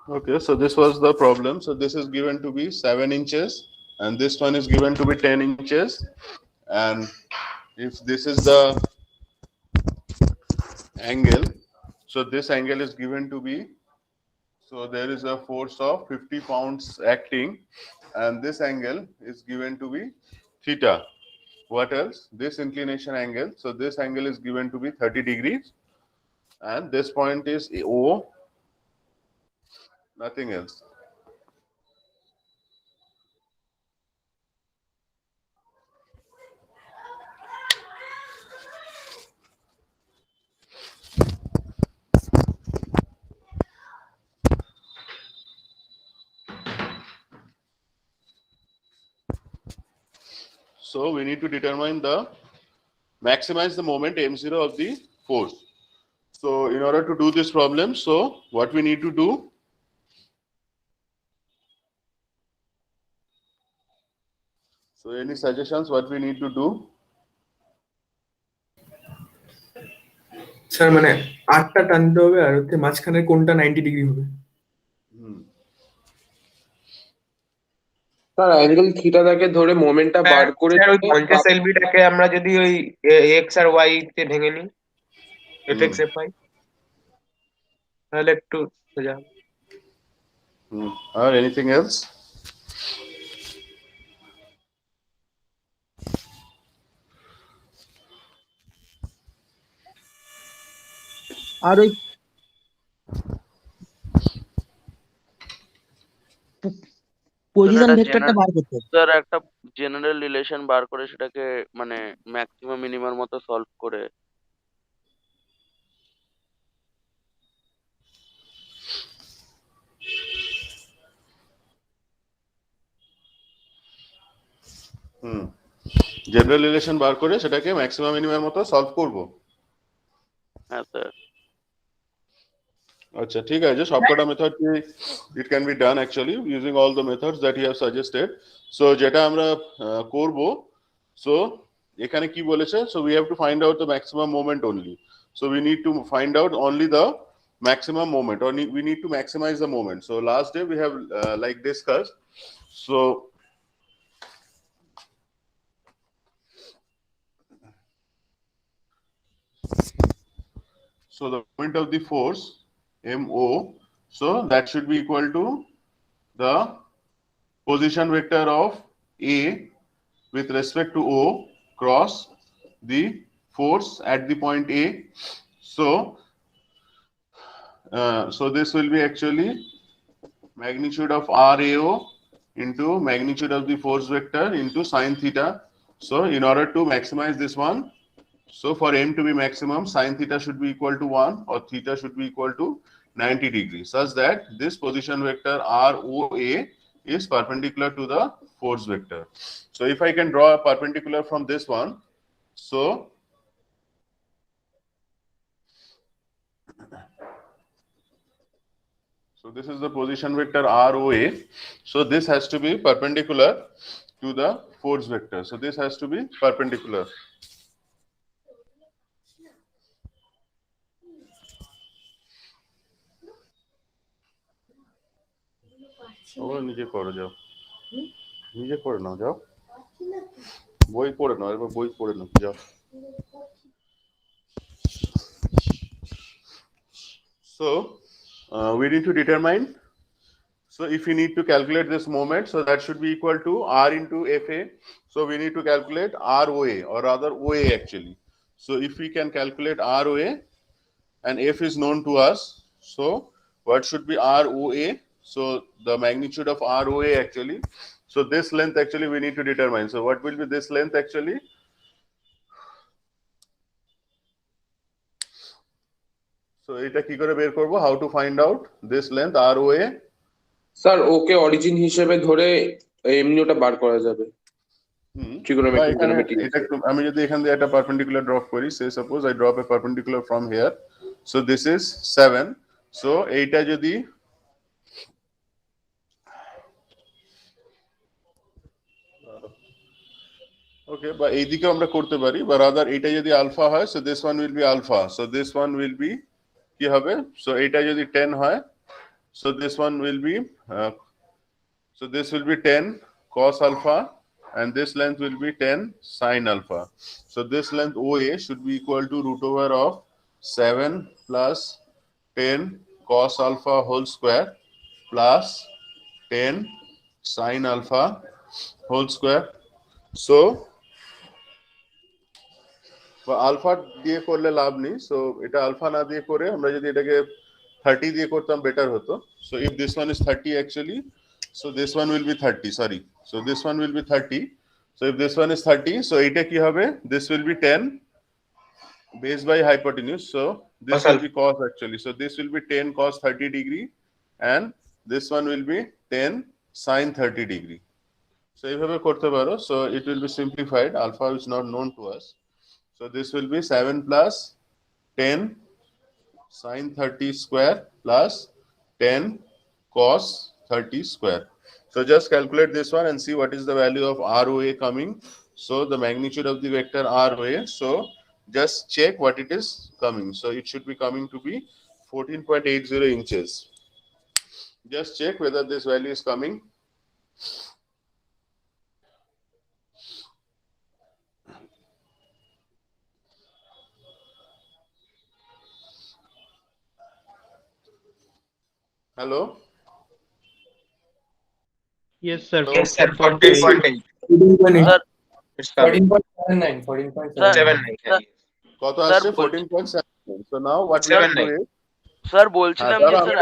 Okay, so this was the problem. So this is given to be 7 inches and this one is given to be 10 inches. And if this is the angle, so this angle is given to be, so there is a force of 50 pounds acting and this angle is given to be theta. What else? This inclination angle. So this angle is given to be 30 degrees and this point is O, nothing else. So we need to determine the maximize the moment m0 of the force. So in order to do this problem, so what we need to do, so any suggestions what we need to do? Sir মানে 8টা টানতে হবে আর হচ্ছে মাঝখানে কোনটা 90 degree হবে? Sir angle থিটাটাকে ধরে মোমেন্টটা বার করে sir ওই 50 এলবিটাকে আমরা যদি ওই এক্স আর ওয়াই তে ভেঙে নিই, fx fy, তাহলে একটু সোজা হবে। Or anything else? আর ওই পজিশন ভেক্টরটা বার করতে হবে। স্যার একটা জেনারেল রিলেশন বার করে সেটাকে মানে ম্যাক্সিমাম মিনিমার মতো সলভ করে জেনারেল রিলেশন বার করে সেটাকে ম্যাক্সিমাম মিনিমার মতো সলভ করব। হ্যাঁ স্যার। আচ্ছা ঠিক আছে, সবকটা method it can be done actually using all the methods that you have suggested. So যেটা আমরা করব, সো এখানে কি বলেছে, so we have to find out the maximum moment only. So we need to find out only the maximum moment, or we need to maximize the moment. So last day we have like discussed. So the moment of the force MO, so that should be equal to the position vector of A with respect to O cross the force at the point A. So this will be actually magnitude of RAO into magnitude of the force vector into sine theta. So in order to maximize this one, so for M to be maximum, sine theta should be equal to 1 or theta should be equal to 90 degrees, such that this position vector ROA is perpendicular to the force vector. So if I can draw a perpendicular from this one, so this is the position vector ROA. So this has to be perpendicular to the force vector. So this has to be perpendicular. নিজে করো, যাও নিজে করে নাও, যাও বই পড়ে নাও, এবার বই পড়ে নাও, যাও। So we need to determine, so if we need to calculate this moment, so that should be equal to R into FA. So we need to calculate ROA, or rather OA actually. So if we can calculate ROA and F is known to us, so what should be ROA? So the magnitude of ROA actually, so this length actually we need to determine. So what will be this length actually? So এটা কি করে বের করব, how to find out this length ROA? Sir okay origin হিসেবে ধরে এমনি ওটা বার করা যাবে। আমি যদি এখান দিয়ে একটা পারপেন্ডিকুলার ড্রপ করি, say suppose I drop a perpendicular from here, so this is 7, so এইটা যদি ওকে বা এইদিকে আমরা করতে পারি, বা রাদার এইটা যদি আলফা হয়, so this one will be alpha, so this one will be কি হবে, সো এইটা যদি 10 হয়, So this one will be, so this will be 10 cos alpha, and this length will be 10 sin alpha. So this length OA should be equal to root over of 7 plus 10 cos alpha whole square plus 10 sin alpha whole square. So alpha দিয়ে করলে লাভ নেই, so এটা alpha না দিয়ে করে আমরা যদি এটাকে 30 দিয়ে করতাম বেটার হতো. So if this one is 30 actually, so this one will be 30, sorry, so this one will be 30. So if this one is 30, so এটা কি হবে, this will be 10 base by hypotenuse, so this will be cos actually, so this will be 10 cos 30 degree and this one will be 10 sin 30 degree. So এইভাবে করতে পারো, so it will be simplified, alpha is not known to us. So this will be 7 plus 10 sin 30 square plus 10 cos 30 square. So just calculate this one and see what is the value of ROA coming. So the magnitude of the vector ROA. So just check what it is coming. So it should be coming to be 14.80 inches. Just check whether this value is coming. Hello? Yes, sir. Yes, sir. 14.8. 14.8. Sir, It's coming. 14.79. 14.79. 7.9. কত Sir, আসছে 14.7. So now what we are 7.9. doing, sir বলছিলাম যে আমি sir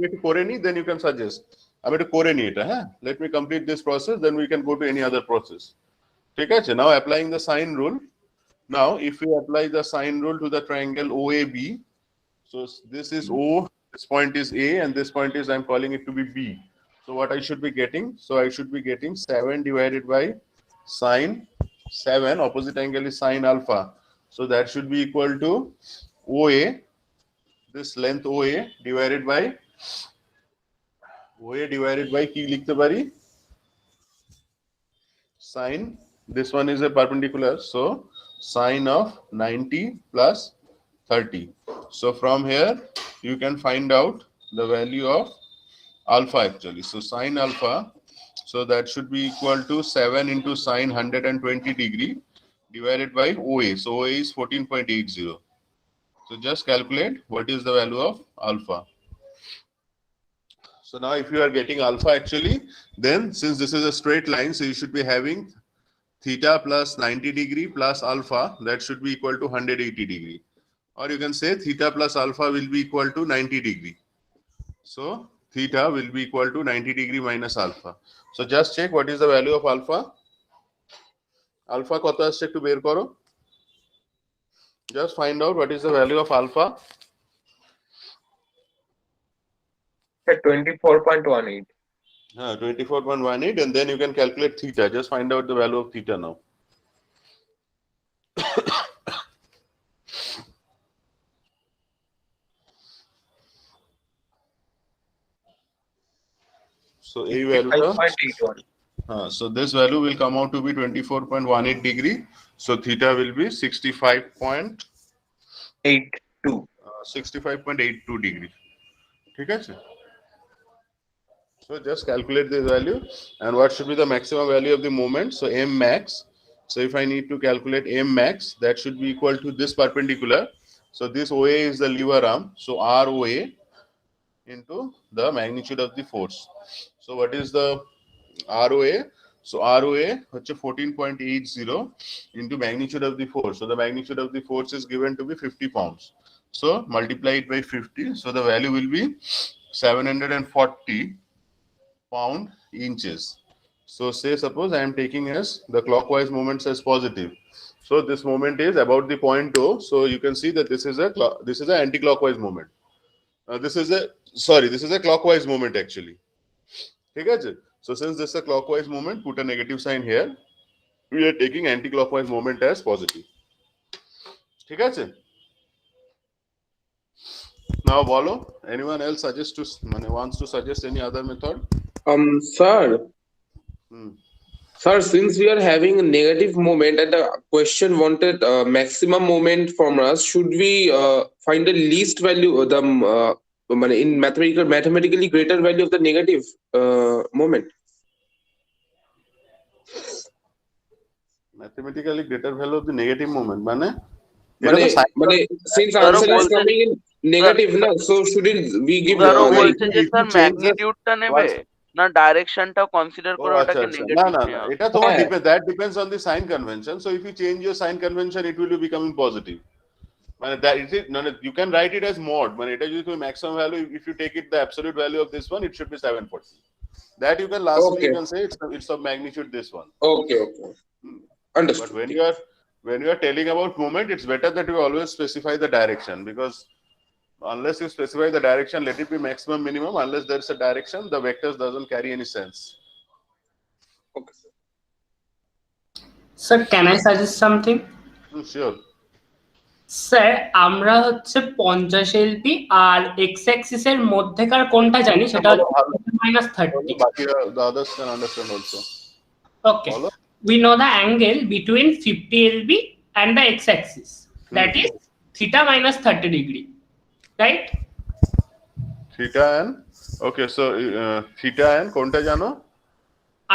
একটু করে নি, then you can suggest. আমি একটু করে নি এটা, হ্যাঁ, let me complete this process, then we can go to any other process. ঠিক আছে? Now applying the sine rule. Now if we apply the sine rule to the triangle OAB, so this is O, this point is A, and this point is, I'm calling it to be B. So what I should be getting? So I should be getting 7 divided by sine 7, opposite angle is sine alpha. So that should be equal to OA, this length OA divided by কি লিখতে পারি, sine, this one is a perpendicular, so sine of 90 plus 30. So from here you can find out the value of alpha actually. So sine alpha, so that should be equal to 7 into sine 120 degree divided by OA. So OA is 14.80. So just calculate what is the value of alpha. So now if you are getting alpha actually, then since this is a straight line, so you should be having theta plus 90 degree plus alpha, that should be equal to 180 degree. Or you can say theta plus alpha will be equal to 90 degree. So theta will be equal to 90 degree minus alpha. So just check what is the value of alpha. Alpha কত আসছে একটু বের করো. Just find out what is the value of alpha. 24.18. 24.18, and then you can calculate theta. Just find out the value of theta now. So a value, 5.81. so this value will come out to be 24.18 degree. So theta will be 65.82 degree. ঠিক আছে? So just calculate this value, and what should be the maximum value of the moment? So m max. So if I need to calculate m max, that should be equal to this perpendicular. So this OA is the lever arm. So ROA into the magnitude of the force. So what is the ROA? So ROA হচ্ছে 14.80 into magnitude of the force. So the magnitude of the force is given to be 50 pounds. So multiply it by 50. So the value will be 740 pound inches. So say suppose I am taking as the clockwise moments as positive. So this moment is about the point O. So you can see that this is a anti-clockwise moment. This is a clockwise moment actually. ঠিক আছে? So since this is a clockwise moment, put a negative sign here. We are taking anti-clockwise moment as positive. ঠিক আছে? Now bolo, anyone else wants to suggest any other method? Sir, Hmm. Sir, since we are having a negative moment and the question wanted maximum moment from us, should we find the least value, the মানে in mathematically greater value of the negative moment. Mathematically greater value of the negative moment মানে এটা মানে তো sin মানে since ধরো answer is বলছে coming in negative না, so shouldn't we give ধরো মানে বলছে যে if sir you change the ম্যাগনিটিউডটা নেবে না ডাইরেকশনটাও কনসিডার ও করে আচ্ছা ওটাকে আচ্ছা না নেগেটিভ না না নেওয়া এটা তোমার হ্যাঁ that depends on the sign convention, so if you change your sign convention it will be becoming positive মানে that is it, মানে you can write it as mod মানে এটা যদি তুমি maximum value, if you take it the absolute value of this one it should be 740, that you can lastly okay you can say it's of magnitude this one. okay But understood. when you are telling about moment, it's better that you always specify the direction, because unless you specify the direction, let it be maximum minimum, unless there is a direction, the vectors doesn't carry any sense. Okay. Sir can I suggest something? Sure. Sir আমরা হচ্ছে 50 LP আর x Axis এর মধ্যেকার কোনটা জানি সেটা হচ্ছে -30। The others can understand also. Okay, Follow? we know the angle between 50 lb and the x axis, that is theta minus 30 degree, right? Theta and okay, so theta and konta jano?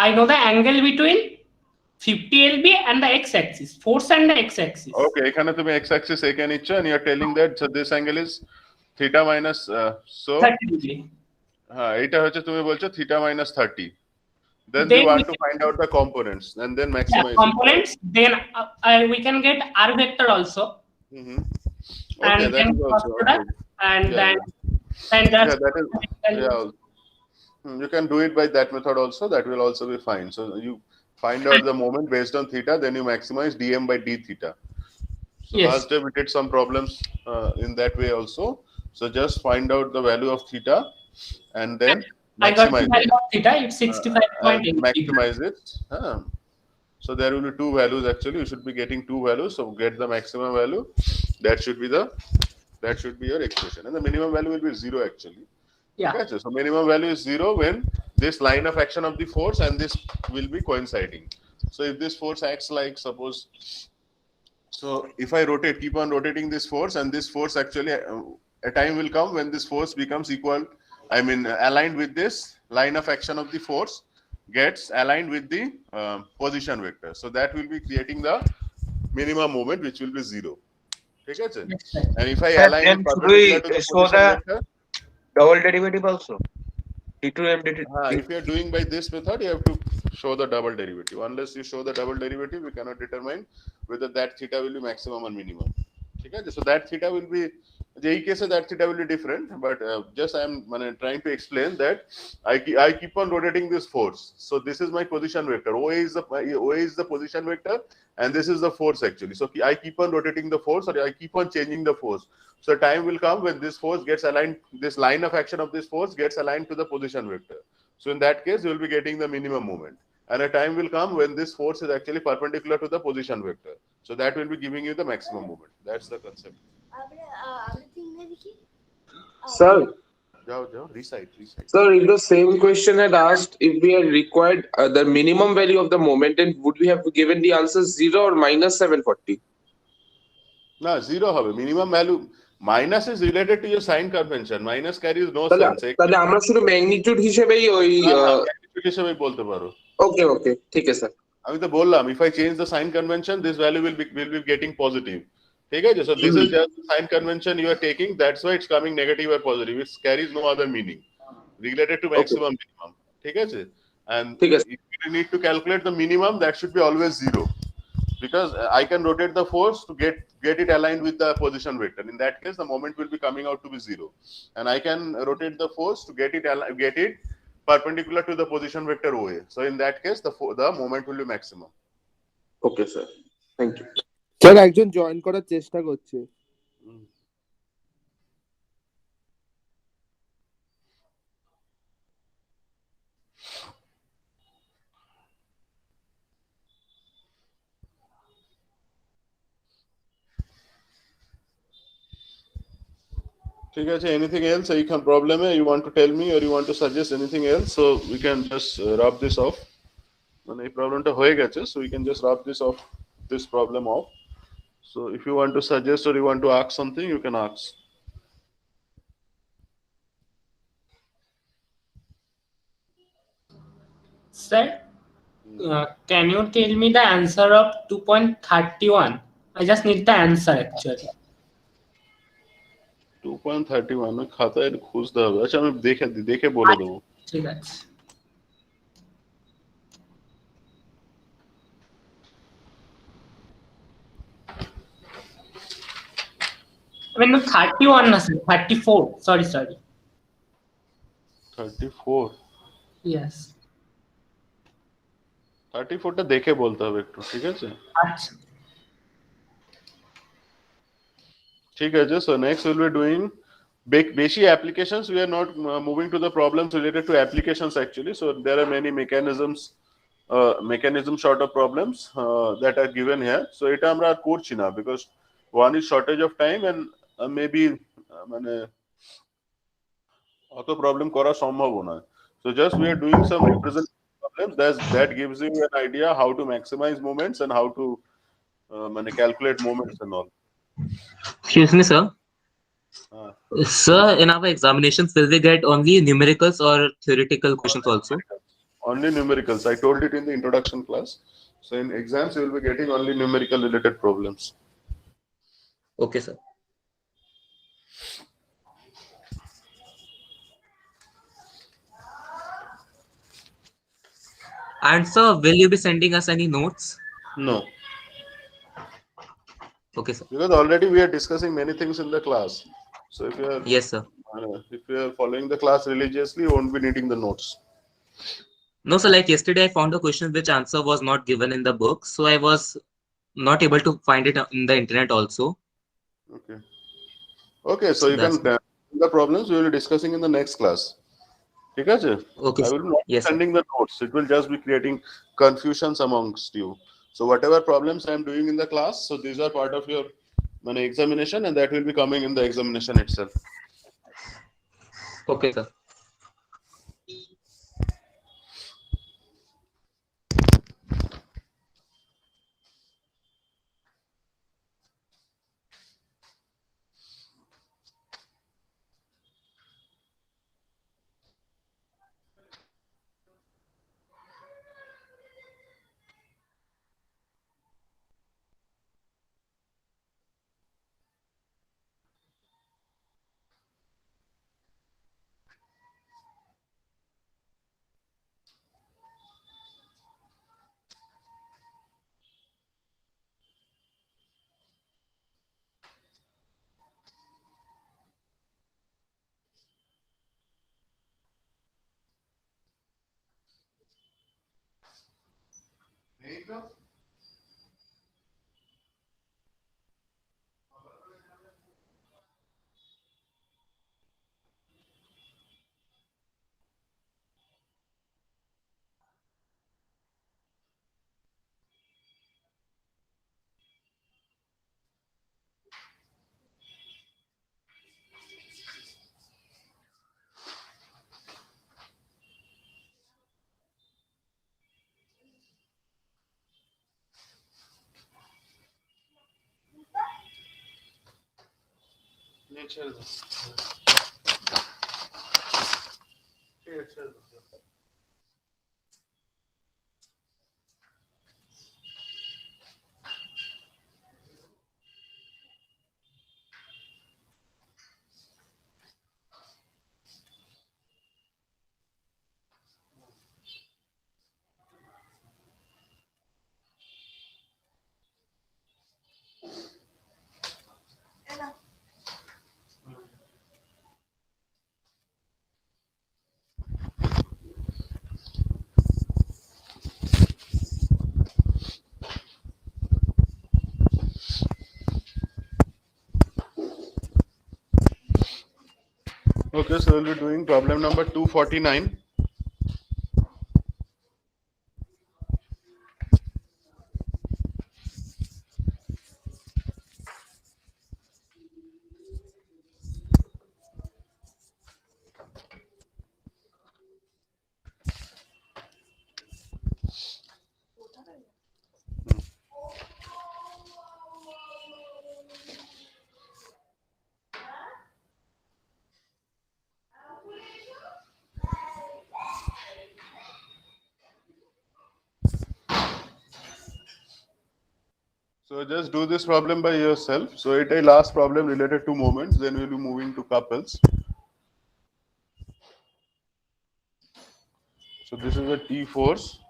I know the angle between 50 lb and the x axis, force and the x axis. Okay, ekhane tumi x axis eke nichcho and you are telling that so this angle is theta minus so 30 degree. eta hocche tumi bolcho theta minus 30. Then Then you want we to find out the components and then Yeah, maximize components, then we can get r vector also, it. Okay, and that then is cross also product, okay. and Yeah, then Yeah, just that is yeah. You can do it by that method also. That will also be fine. So you find out the moment based on theta, then you maximize dm by d theta. So Yes. last day we did some problems in that way also. So just find out the value of theta and then I got the maximize it. value of theta, it's And 65.8 maximize it. So there will be two values actually. You should be getting two values. So get the maximum value. That should be your expression. And the minimum value will be 0 actually. Yeah, Okay, so minimum value is 0 when this line of action of the force and this will be coinciding. So if this force acts like suppose, so if I keep on rotating this force and this force actually, a time will come when this force becomes equal, aligned with this line of action of the force gets aligned with the position vector. So that will be creating the minimum moment which will be 0. Okay, yes, sir. and if I Sir, align then it should we perpendicular to the show position the vector, double derivative also? d2m dt. if you are doing by this method, you have to show the double derivative. Unless you show the double derivative, you cannot determine whether that theta will be maximum or minimum. Okay, so that theta will be, in case that theta will be different, but just I am trying to explain that I keep on rotating this force. So this is my position vector. OA is the position vector, and this is the force actually. So I keep on rotating the force, or I keep on changing the force. So time will come when this force gets aligned, this line of action of this force gets aligned to the position vector. So in that case, you will be getting the minimum moment. And a time will come when this force is actually perpendicular to the position vector. So that will be giving you the maximum moment. That's the concept. Sir, Recite. sir, if the same question had asked if we had required the minimum value of the moment, then would we have given the answer 0 or minus 740? No, 0 হবে. Minimum value. Minus is related to your sign convention. Minus carries no sense. তাহলে আমরা শুধু magnitude হিসেবেই ওই Magnitude হিসেবে বলতে পারো। ওকে ঠিক আছে স্যার। আমি তো বললাম, if I change the sign convention, this value will be getting positive. ঠিক আছে? So this is just the sign convention you are taking. That's why it's coming negative or positive. It carries no other meaning related to maximum minimum. ঠিক আছে? And ঠিক আছে। if you need to calculate the minimum, that should be always 0. Because I can rotate the force to get it aligned with the position vector. In that case, the moment will be coming out to be 0, and I can rotate the force to get it perpendicular to the position vector OA. So in that case, the moment will be maximum. Okay sir, thank you. Sir একজন join করার চেষ্টা করছে। ঠিক আছে, anything else? You can problem you want to tell me or you want to suggest anything else, so we can just rub this off. মানে এই প্রবলেমটা হয়ে গেছে, so we can just rub this problem off. So if you want to suggest or you want to ask something, you can ask. Sir, can you tell me the answer of 2.31? I just need the answer actually. 2.31 খাতায় খুঁজতে হবে। আচ্ছা আমি দেখে বলে দেবো। ঠিক আছে। I mean, no, 31 না sir, 34. Sorry. 34 Yes. 34টা দেখে বলতে হবে একটু, ঠিক আছে? আচ্ছা। ঠিক আছে, so next we'll be doing beshi applications. We are not moving to the problems related to applications actually. So there are many mechanism sort of problems that are given here. So এটা আমরা আর করছি না because one is shortage of time and maybe মানে অত problem করা সম্ভব নয়। So just we are doing some representative problems that gives you an idea how to maximize moments and how to মানে calculate moments and all. Excuse me, sir. Uh, Sir, in our examinations, will we get only numericals or theoretical questions also? Only numericals. I told it in the introduction class. So in exams, you will be getting only numerical related problems. Okay, sir. And sir, will you be sending us any notes? No, Okay, sir. because already we are discussing many things in the class. So Yes, sir. if you are following the class religiously, you won't be needing the notes. No, sir, like yesterday, I found a question which answer was not given in the book. So I was not able to find it in the internet also. Okay. Okay, so you can the problems we will be discussing in the next class. ঠিক আছে? Okay, I sir. will not be Yes, sir. sending the notes. It will just be creating confusions amongst you. So whatever problems I am doing in the class, so these are part of your examination, and that will be coming in the examination itself. Okay, sir. Okay, so we'll be doing problem number 249. So just do this problem by yourself. So it a last problem related to moments, then we'll be moving to couples. So this is a T force.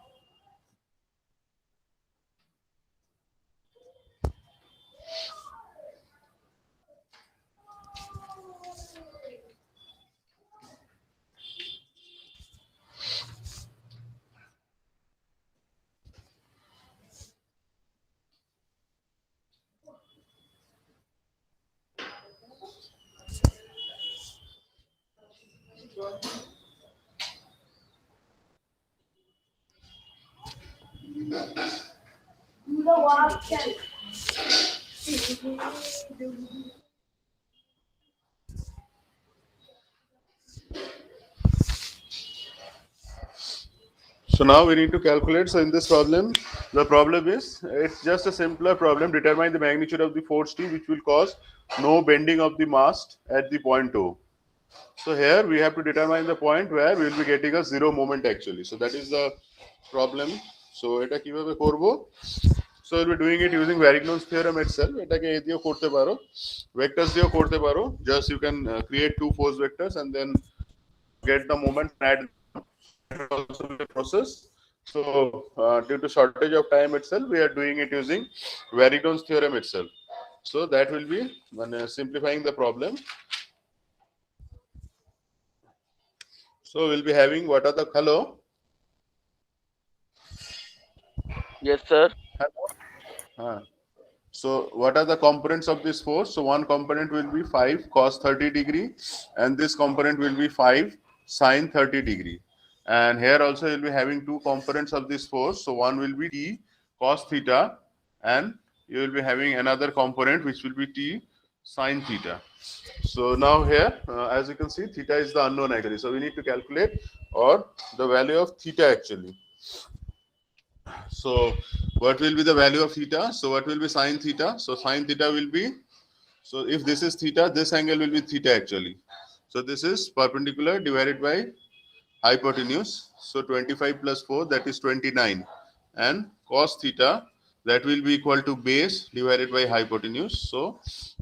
So now we need to calculate. So in this problem, the problem is, it's just a simpler problem. Determine the magnitude of the force T which will cause no bending of the mast at the point O. So here we have to determine the point where we will be getting a zero moment actually. So that is the problem. So এটা কিভাবে করব? So we'll be doing it using Varignon's theorem itself. এটাকে এ দিয়েও করতে পারো, vectors দিয়েও করতে পারো. Just you can create two force vectors and then get the moment and add also the process. So due to shortage of time itself, we are doing it using Varignon's theorem itself. So that will be simplifying the problem. So we'll be having what are the hello. Yes, sir. So what are the components of this force? So one component will be 5 cos 30 degree and this component will be 5 sin 30 degree. And here also you'll be having two components of this force. So one will be T cos theta and you will be having another component which will be T sin theta. So now here, as you can see, theta is the unknown actually. So we need to calculate or the value of theta actually. So what will be the value of theta? So what will be sin theta? So sin theta will be, so if this is theta, this angle will be theta actually. So this is perpendicular divided by hypotenuse. So 25 plus 4, that is 29. And cos theta, that will be equal to base divided by hypotenuse. So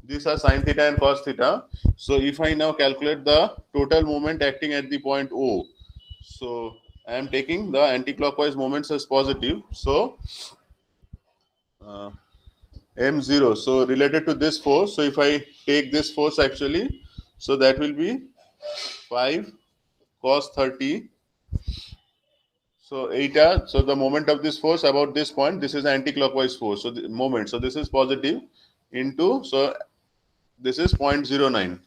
these are sin theta and cos theta. So if I now calculate the total moment acting at the point O, so I am taking the anti-clockwise moments as positive. So M0, so related to this force, so if I take this force actually, so that will be 5 cos 30. So eta, so the moment of this force about this point, this is anti-clockwise force. So the moment, so this is positive into, so this is 0.09.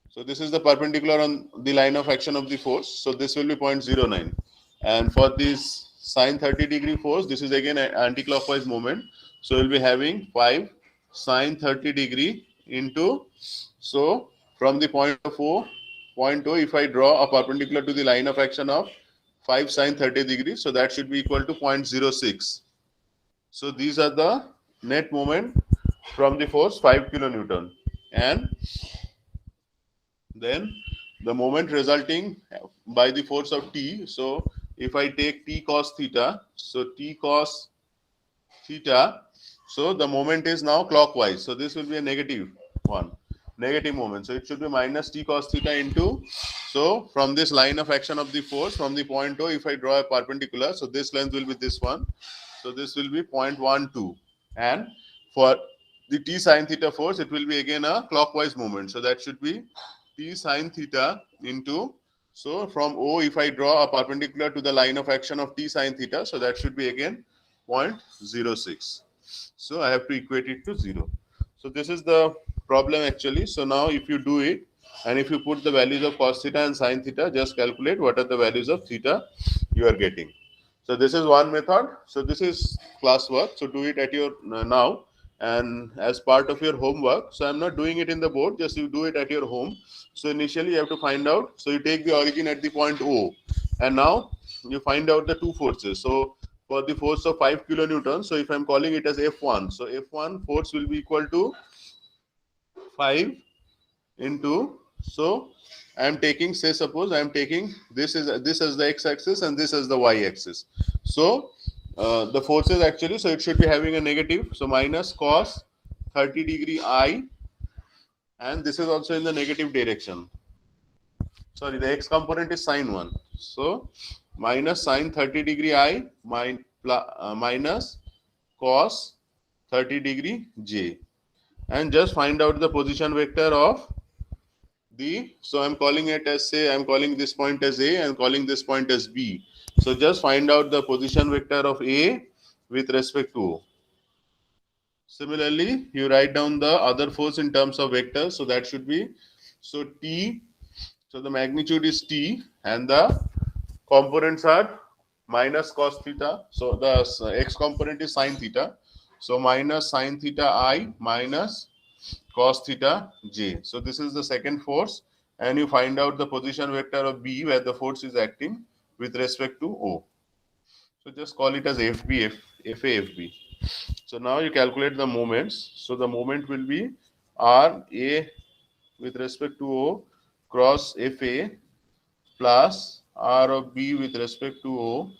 So this is the perpendicular on the line of action of the force. So this will be 0.09. And for this sin 30 degree force, this is again an anti-clockwise moment. So we'll be having 5 sin 30 degree into, so from the point O, if I draw a perpendicular to the line of action of 5 sin 30 degrees, so that should be equal to 0.06. So these are the net moment from the force 5 kilonewton. And then the moment resulting by the force of T. So if I take T cos theta, so T cos theta, so the moment is now clockwise. So this will be a negative one, negative moment. So it should be minus T cos theta into, so from this line of action of the force, from the point O, if I draw a perpendicular, so this length will be this one. So this will be 0.12. And for the T sin theta force, it will be again a clockwise moment. So that should be T sin theta into, so from O, if I draw a perpendicular to the line of action of T sin theta, so that should be again 0.06. So I have to equate it to 0. So this is the problem actually. So now if you do it, and if you put the values of cos theta and sin theta, just calculate what are the values of theta you are getting. So this is one method. So this is classwork. So do it at your now. And as part of your homework, so I'm not doing it in the board, just you do it at your home. So initially you have to find out, so you take the origin at the point O, and now you find out the two forces. So for the force of 5 kilonewtons, so if I'm calling it as F1, so F1 force will be equal to 5 into, so I'm taking, say suppose I'm taking this as the x-axis and this as the y-axis. So the forces actually, so it should be having a negative, so minus cos 30 degree I, and this is also in the negative direction. Sorry, the x component is sine 1, so minus sine 30 degree I minus cos 30 degree j, and just find out the position vector of the, so I'm calling it as, say I'm calling this point as A and calling this point as B. So just find out the position vector of A with respect to O. Similarly, you write down the other force in terms of vectors. So that should be, so T, so the magnitude is T and the components are minus cos theta. So the x component is sine theta. So minus sine theta I minus cos theta j. So this is the second force, and you find out the position vector of B where the force is acting with respect to O. So just call it as FB, FA, FB. So now you calculate the moments. So the moment will be RA with respect to O cross FA plus R of B with respect to O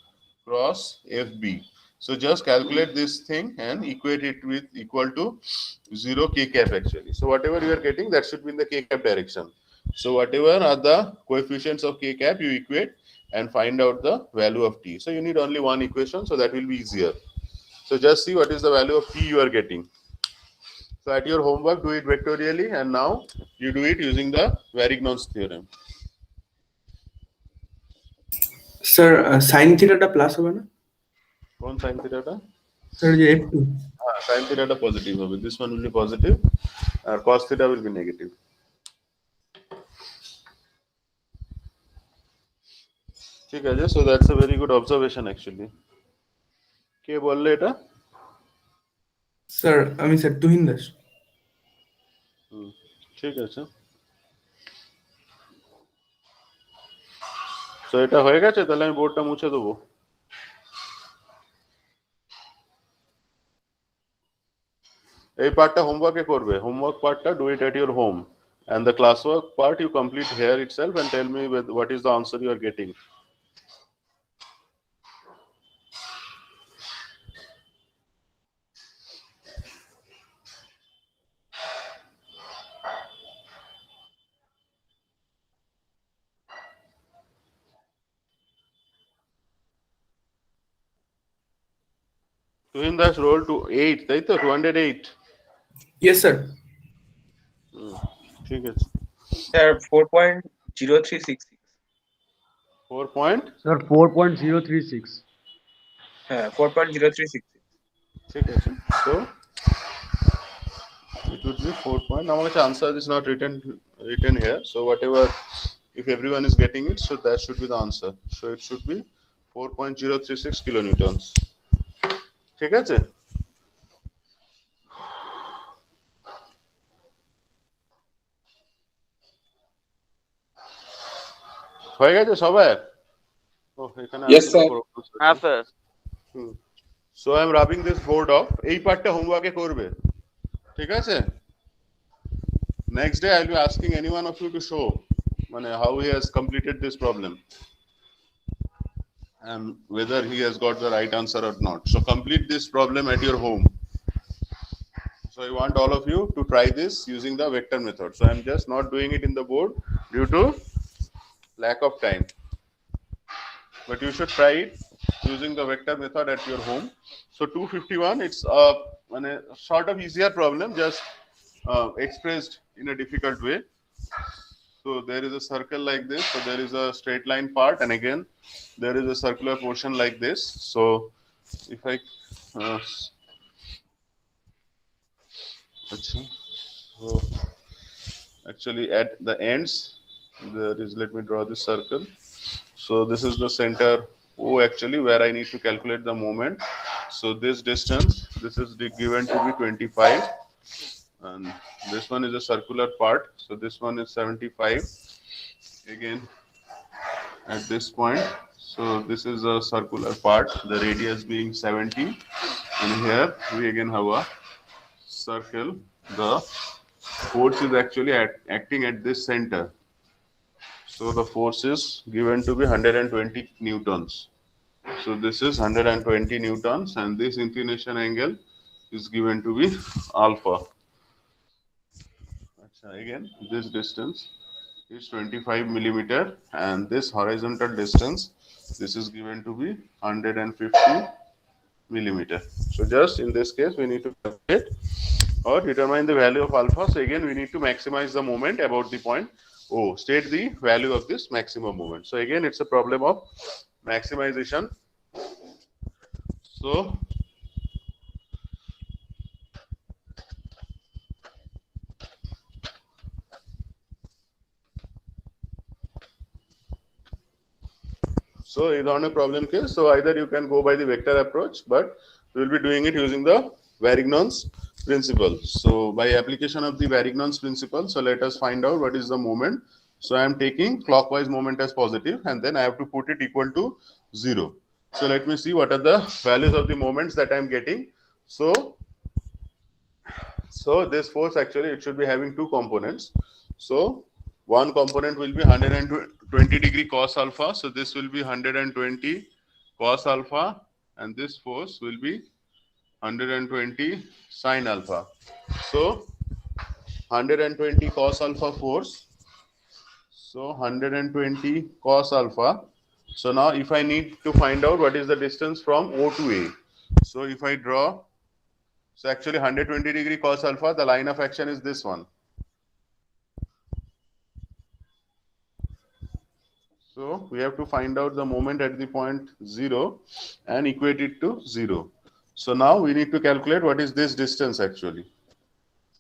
cross FB. So just calculate this thing and equate it with equal to 0 k cap actually. So whatever you are getting, that should be in the k cap direction. So whatever are the coefficients of k cap, you equate and find out the value of t. So you need only one equation, so that will be easier. So just see what is the value of t you are getting. So at your homework, do it vectorially, and now you do it using the Varignon's theorem. Sir sine থিটাটা plus হবে না কোন sin theta টা? Sir যে f2 sin theta টা positive হবে, this one will be positive and cos theta will be negative. ঠিক আছে, so that's a very good observation actually. কে বললে এটা? স্যার আমি স্যার তুহিন দাস ঠিক আছে, so এটা হয়ে গেছে, তাহলে আমি বোর্ডটা মুছে দেবো। এই পার্টটা হোমওয়ার্কে করবে, হোমওয়ার্ক পার্টটা do it at your home, and the classwork part you complete here itself and tell me what is the answer you are getting. Tuhin Das roll to 8, তাই তো 208? ইয়েস স্যার ঠিক আছে, স্যার 4.0366 4 point, Sir, 4.036. হ্যাঁ 4.0366 ঠিক আছে, so it would be 4 point. Now my answer is not written here, so whatever, if everyone is getting it, so that should be the answer. So it should be 4.036 kilonewtons. ঠিক আছে, হয়ে গেছে সবাই? ও এখানে Yes, sir. হ্যাঁ sir. So I am rubbing this board off. এই পার্টটা হোমওয়ার্কে করবে, ঠিক আছে? Next day I will be asking any one of you to show মানে how he has completed this problem and whether he has got the right answer or not. So complete this problem at your home. So I want all of you to try this using the vector method. So I am just not doing it in the board due to lack of time, but you should try it using the vector method at your home. So 251, it's a sort of easier problem, just expressed in a difficult way. So there is a circle like this, so there is a straight line part, and again there is a circular portion like this. So if I so actually at the ends there is, let me draw this circle. So this is the center O actually, where I need to calculate the moment. So this distance, this is given to be 25, and this one is a circular part, so this one is 75 again at this point. So this is a circular part, the radius being 70, and here we again have a circle. The force is actually acting at this center, so the force is given to be 120 newtons So this is 120 newtons, and this inclination angle is given to be alpha. Again, this distance is 25 millimeter, and this horizontal distance, this is given to be 150 millimeter. So just in this case, we need to calculate or determine the value of alpha. So again, we need to maximize the moment about the point O. State the value of this maximum moment. So again, it's a problem of maximization. So it's on a problem case. So either you can go by the vector approach, but we will be doing it using the Varignon's principle. So by application of the Varignon's principle, so let us find out what is the moment. So I am taking clockwise moment as positive, and then I have to put it equal to 0. So let me see what are the values of the moments that I am getting. So this force, actually it should be having two components. So one component will be 120 degree cos alpha. So this will be 120 cos alpha, and this force will be 120 sin alpha. So 120 cos alpha force. So 120 cos alpha. So now if I need to find out what is the distance from O to A. So if I draw, so actually 120 degree cos alpha, the line of action is this one. So we have to find out the moment at the point 0 and equate it to 0. So now we need to calculate what is this distance actually.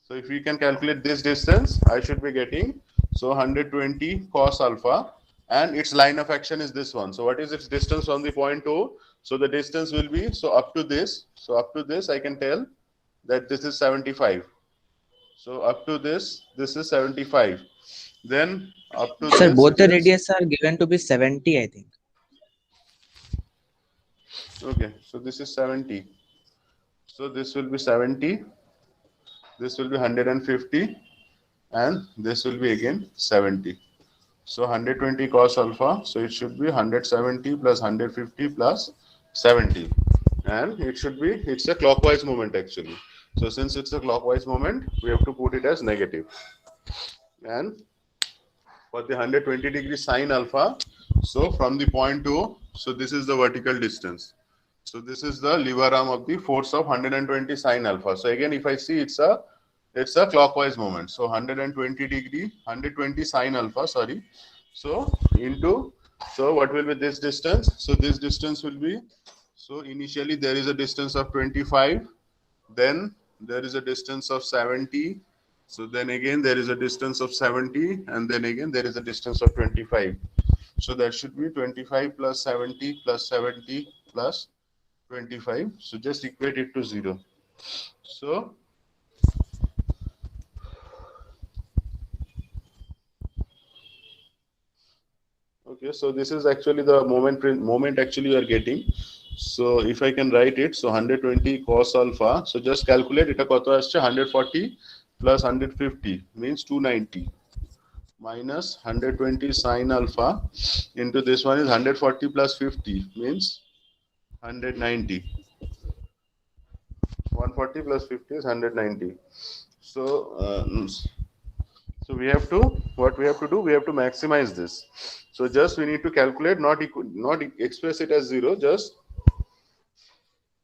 So if we can calculate this distance, I should be getting, so 120 cos alpha, and its line of action is this one. So what is its distance from the point O? So the distance will be, so up to this, I can tell that this is 75. So up to this is 75. Then up to Sir, this, both the it is- radius are given to be 70, I think. Okay, so this is 70. So this will be 70. This will be 150, and this will be again 70. So 120 cos alpha. So it should be 170 plus 150 plus 70, and it should be, it's a clockwise moment actually. So since it's a clockwise moment, we have to put it as negative. And for the 120 degree sin alpha, so from the point O, so this is the vertical distance. So this is the lever arm of the force of 120 sin alpha. So again, if I see, it's a clockwise moment. So 120 sin alpha, sorry. So into, so what will be this distance? So this distance will be, so initially there is a distance of 25, then there is a distance of 70. So then again there is a distance of 70, and then again there is a distance of 25. So that should be 25 plus 70 plus 70 plus 25. So just equate it to 0. So okay, so this is actually the moment actually you are getting. So if I can write it, so 120 cos alpha. So just calculate it. 140 plus 150 means 290 minus 120 sin alpha into this one is 140 plus 50 means 190. 140 plus 50 is 190. So we have to, what we have to do, we have to maximize this. So just we need to calculate, not express it as 0, just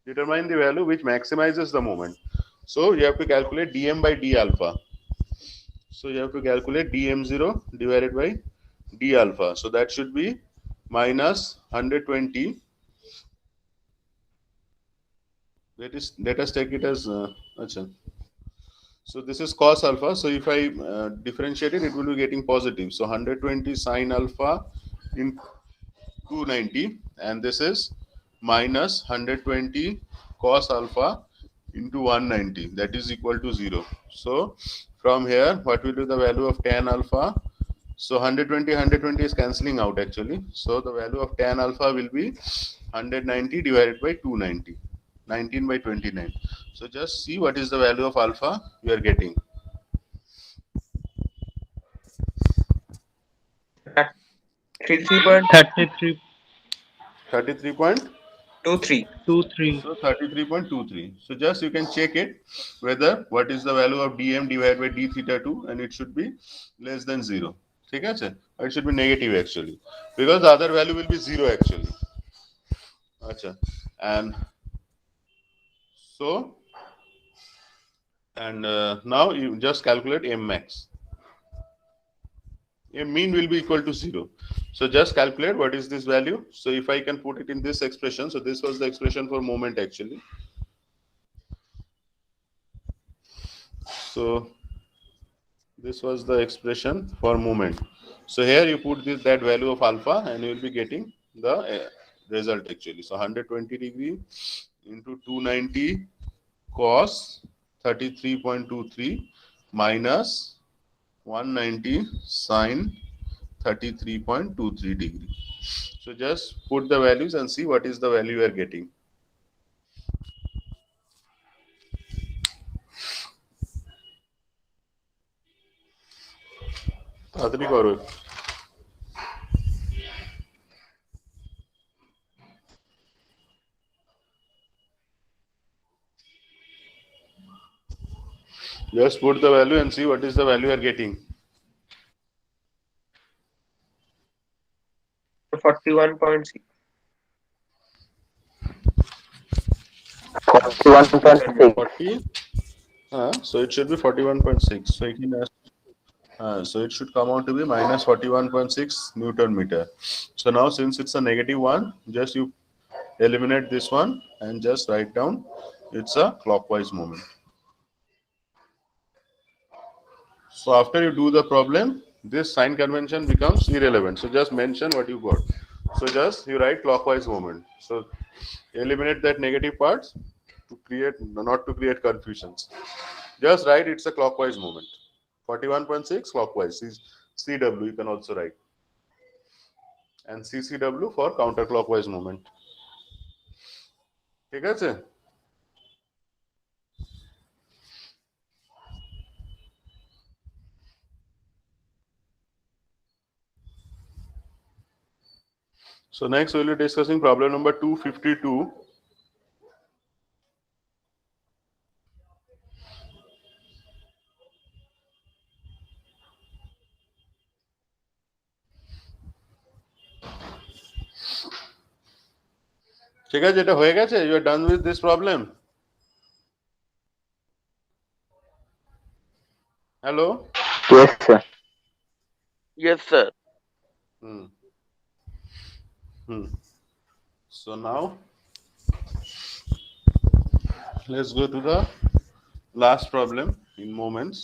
determine the value which maximizes the moment. So you have to calculate dm by d alpha. So you have to calculate dm0 divided by d alpha. So that should be minus 120. Let us take it as so this is cos alpha. So if I differentiate it, it will be getting positive. So 120 sin alpha in 290, and this is minus 120 cos alpha into 190, that is equal to 0. So from here, what will be the value of tan alpha? So 120 is cancelling out actually. So the value of tan alpha will be 190 divided by 290, 19 by 29. So just see what is the value of alpha you are getting. 33. 33. 33.23. 23. So 33.23. So just you can check it whether what is the value of dm divided by d theta 2, and it should be less than 0. ठीक है sir? Or it should be negative actually, because the other value will be 0 actually. Acha. And so, and now you just calculate m max. M mean will be equal to 0. So just calculate what is this value. So if I can put it in this expression, so this was the expression for moment actually. So this was the expression for moment. So here you put that value of alpha, and you will be getting the result actually. So 120 degree into 290 cos 33.23 minus 190 sin 33.23 degree. So just put the values and see what is the value you are getting. তাড়াতাড়ি করো। Just put the value and see what is the value you are getting. 41.6. 40. So it should be 41.6. So it can so it should come out to be minus 41.6 Newton meter. So now since it's a negative one, just you eliminate this one and just write down it's a clockwise moment. So after you do the problem, this sign convention becomes irrelevant. So just mention what you got. So just you write clockwise moment. So eliminate that negative parts to create, not to create confusions. Just write it's a clockwise moment. 41.6 clockwise is CW, you can also write. And CCW for counterclockwise moment. ঠিক আছে? So next we'll be discussing problem number 252. ঠিক আছে, এটা হয়ে গেছে? You are done with this problem? Hello? Yes, sir. Yes, sir. So now let's go to the last problem in moments.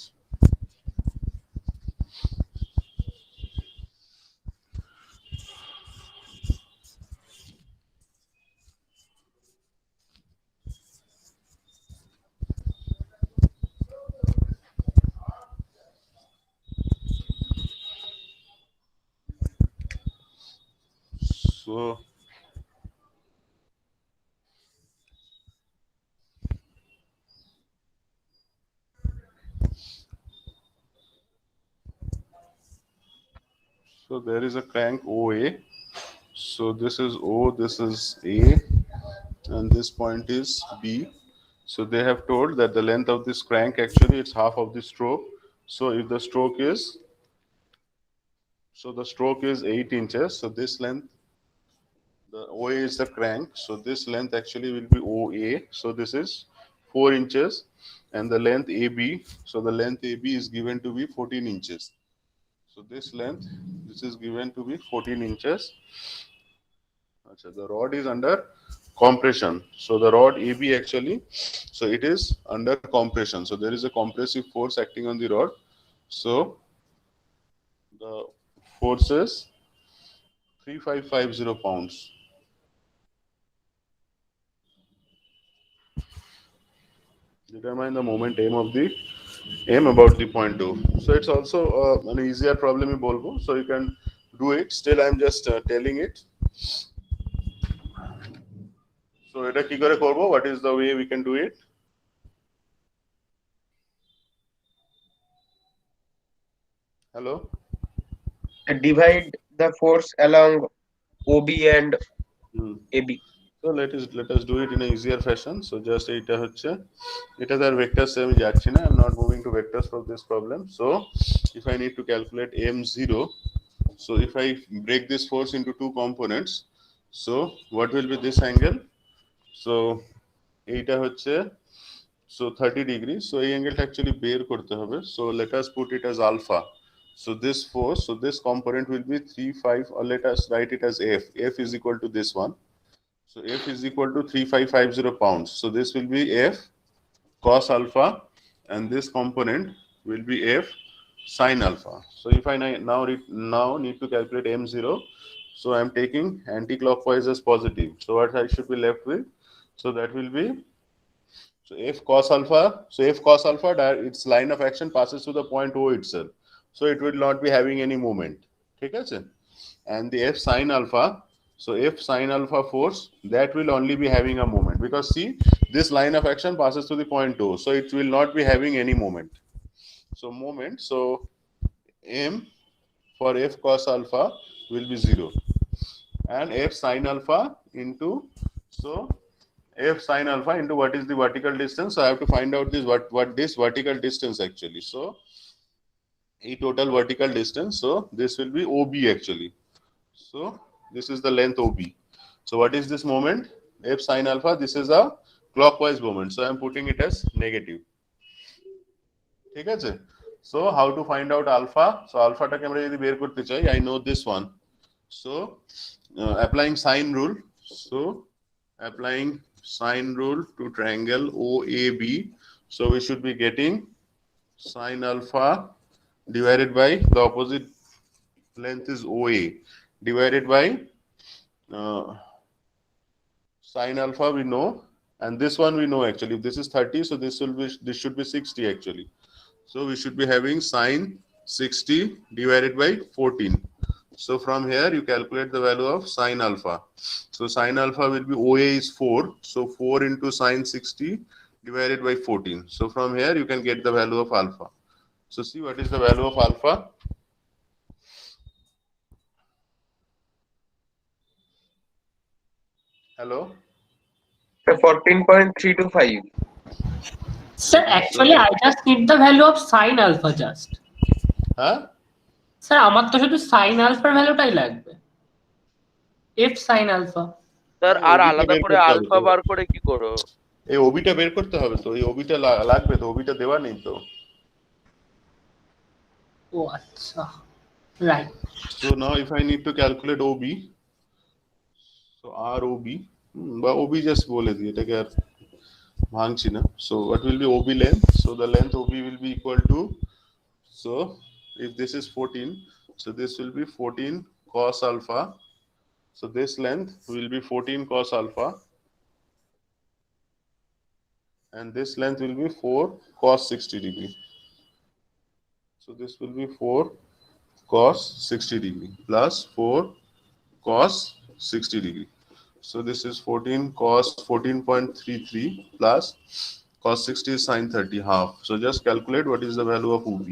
So there is a crank OA. So this is O, this is A, and this point is B. So they have told that the length of this crank actually it's half of the stroke. So if the stroke is, so the stroke is 8 inches. So this length, the OA is the crank. So this length actually will be OA. So this is 4 inches, and the length AB. So the length AB is given to be 14 inches. So this length, this is given to be 14 inches. The rod is under compression. So the rod AB actually, so it is under compression. So there is a compressive force acting on the rod. So the force is 3550 pounds. Determine the moment M about the point 2. So it's also an easier problem in Volvo. So you can do it. Still, I'm just telling it. So এটা কি করে করব? What is the way we can do it? Hello? Divide the force along OB and AB. So let us do it in a easier fashion. So just এটা হচ্ছে এটা তার vectors এ আমি যাচ্ছি না. I'm not moving to vectors for this problem. So if I need to calculate m0, so if I break this force into two components, so what will be this angle? So এইটা হচ্ছে so 30 degrees. So এই angle actually বের করতে হবে. So let us put it as alpha. So this force, so this component will be 35, or let us write it as F. F is equal to this one. So F is equal to 3550 pounds. So this will be F cos alpha, and this component will be F sin alpha. So if I now need to calculate m0, so I'm taking anti-clockwise as positive. So what I should be left with? So that will be, so F cos alpha. So F cos alpha, its line of action passes through the point O itself. So it will not be having any movement. Okay? And the F sin alpha, so F sin alpha force, that will only be having a moment, because see, this line of action passes through the point O, so it will not be having any moment. So M for F cos alpha will be 0, and F sin alpha into, so F sin alpha into what is the vertical distance. So I have to find out this what this vertical distance actually. So a total vertical distance, so this will be OB actually. So this is the length OB. So what is this moment? F sin alpha, this is a clockwise moment, so I am putting it as negative. ঠিক আছে? So how to find out alpha? So alpha টাকে আমরা যদি বের করতে চাই, I know this one. So applying sine rule, so applying sine rule to triangle OAB, so we should be getting sine alpha divided by the opposite length is OA divided by sine alpha we know, and this one we know actually. If this is 30, so this should be 60 actually. So we should be having sine 60 divided by 14. So from here you calculate the value of sine alpha. So sine alpha will be OA is 4. So 4 into sine 60 divided by 14. So from here you can get the value of alpha. So see what is the value of alpha. Hello? 14.325. Sir, actually, I just need the value of sine alpha just. Huh? Sir আমার তো শুধু sign আলফার ভ্যালুটাই লাগবে, F sine alpha. Sir আর আলাদা করে alpha বার করে কি করো? এই ওবিটা বের করতে হবে, তো এই ওবিটা লাগবে, তো ওবিটা দেওয়া নেই তো। ও আচ্ছা, right. So now if I need to calculate OB, so ROB বা OB just বলে দিই, এটাকে আর ভাঙছি না। So what will be OB length? So the length OB will be equal to, so if this is 14, so this will be 14 cos alpha. So this length will be 14 cos alpha, and this length will be 4 cos 60 degree. So this will be 4 cos 60 degree plus 4 cos 60 degree. So this is 14 cos 14.33 plus cos 60 is sin 30 half. So just calculate what is the value of OB.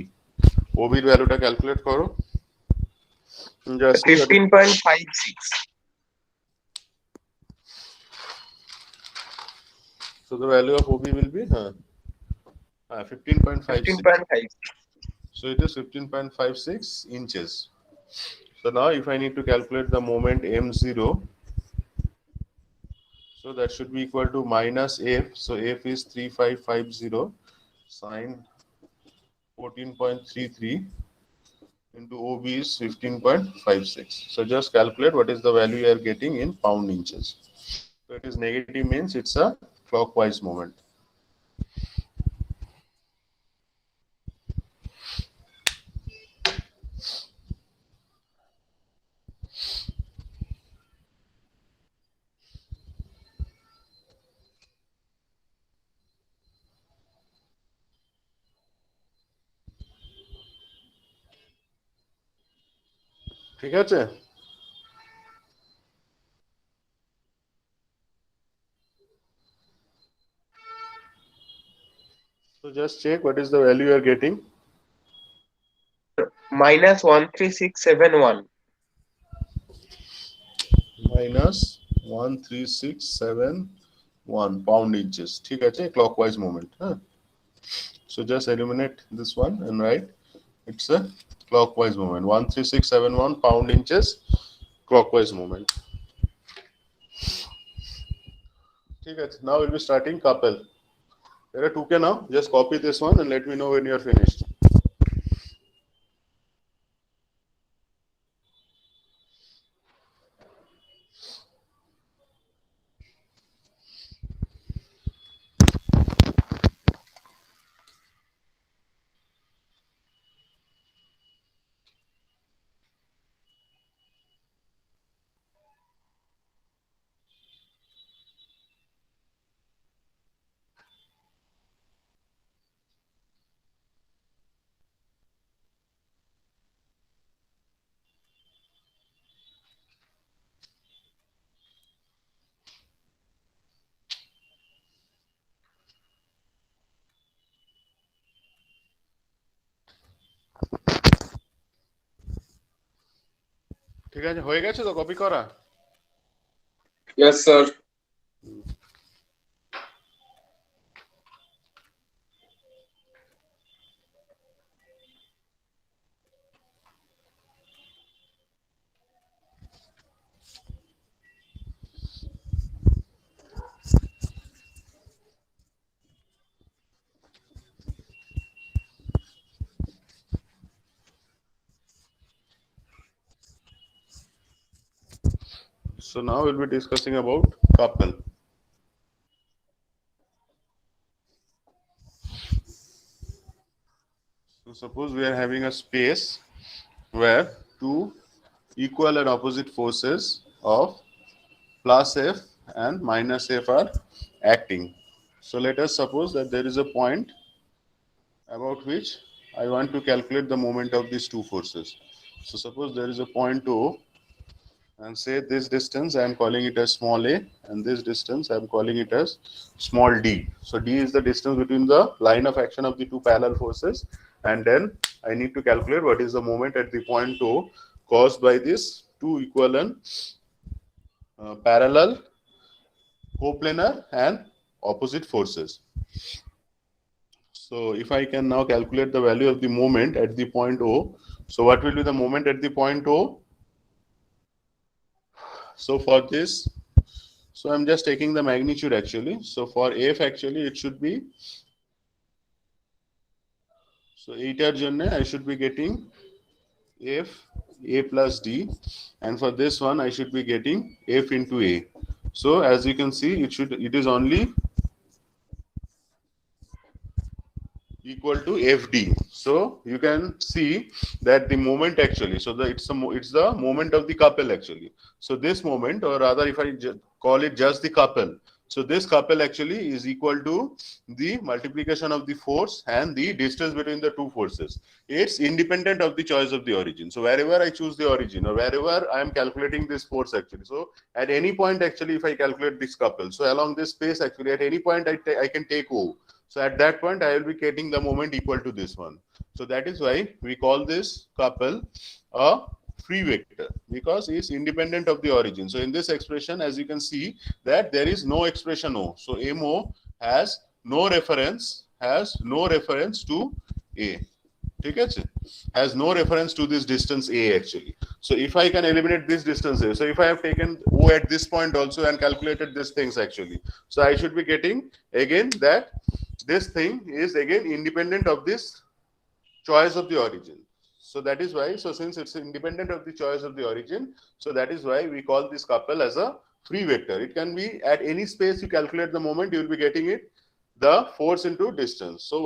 OB value ta calculate karo. Just 15.56. So the value of OB will be 15.56. 15.5. So it is 15.56 inches. So now if I need to calculate the moment m0, so that should be equal to minus F. So F is 3550 sine 14.33 into OB is 15.56. So just calculate what is the value you are getting in pound inches. So it is negative, means it's a clockwise moment. ঠিক আছে? So just check what is the value you are getting. Minus 13671. Minus 13,671 pound inches. ठीक है, clockwise moment. So just eliminate this one and write it's a clockwise moment. 13,671 pound inches clockwise moment. ठीक है, now we'll be starting couple. There are 2K now. Just copy this one and let me know when you are finished. ঠিক আছে, হয়ে গেছে তো copy করা? Yes, sir. So now we'll be discussing about couple. So suppose we are having a space where two equal and opposite forces of plus F and minus F are acting. So let us suppose that there is a point about which I want to calculate the moment of these two forces. So suppose there is a point O, and say this distance I am calling it as small a, and this distance I am calling it as small d. So d is the distance between the line of action of the two parallel forces, and then I need to calculate what is the moment at the point O caused by these two equal and parallel, coplanar and opposite forces. So if I can now calculate the value of the moment at the point O, so what will be the moment at the point O? So for this, so I'm just taking the magnitude actually. So for F actually it should be, so 8 jonne I should be getting F A plus D, and for this one I should be getting F into A. So as you can see, it is only equal to FD. So you can see that the moment actually, so it's the moment of the couple actually. So this moment, or rather if I call it just the couple, so this couple actually is equal to the multiplication of the force and the distance between the two forces. It's independent of the choice of the origin. So wherever I choose the origin, or wherever I am calculating this force actually, so at any point actually if I calculate this couple, so along this space actually at any point I can take O. So at that point I will be getting the moment equal to this one. So that is why we call this couple a free vector, because it's independent of the origin. So in this expression, as you can see, that there is no expression O. So MO has no reference to A. Has no reference to this distance A actually. So if I can eliminate this distance A, so if I have taken O at this point also and calculated these things actually, so I should be getting again that this thing is again independent of this choice of the origin. So that is why, so since it's independent of the choice of the origin, so that is why we call this couple as a free vector. It can be at any space you calculate the moment, you will be getting it, the force into distance. So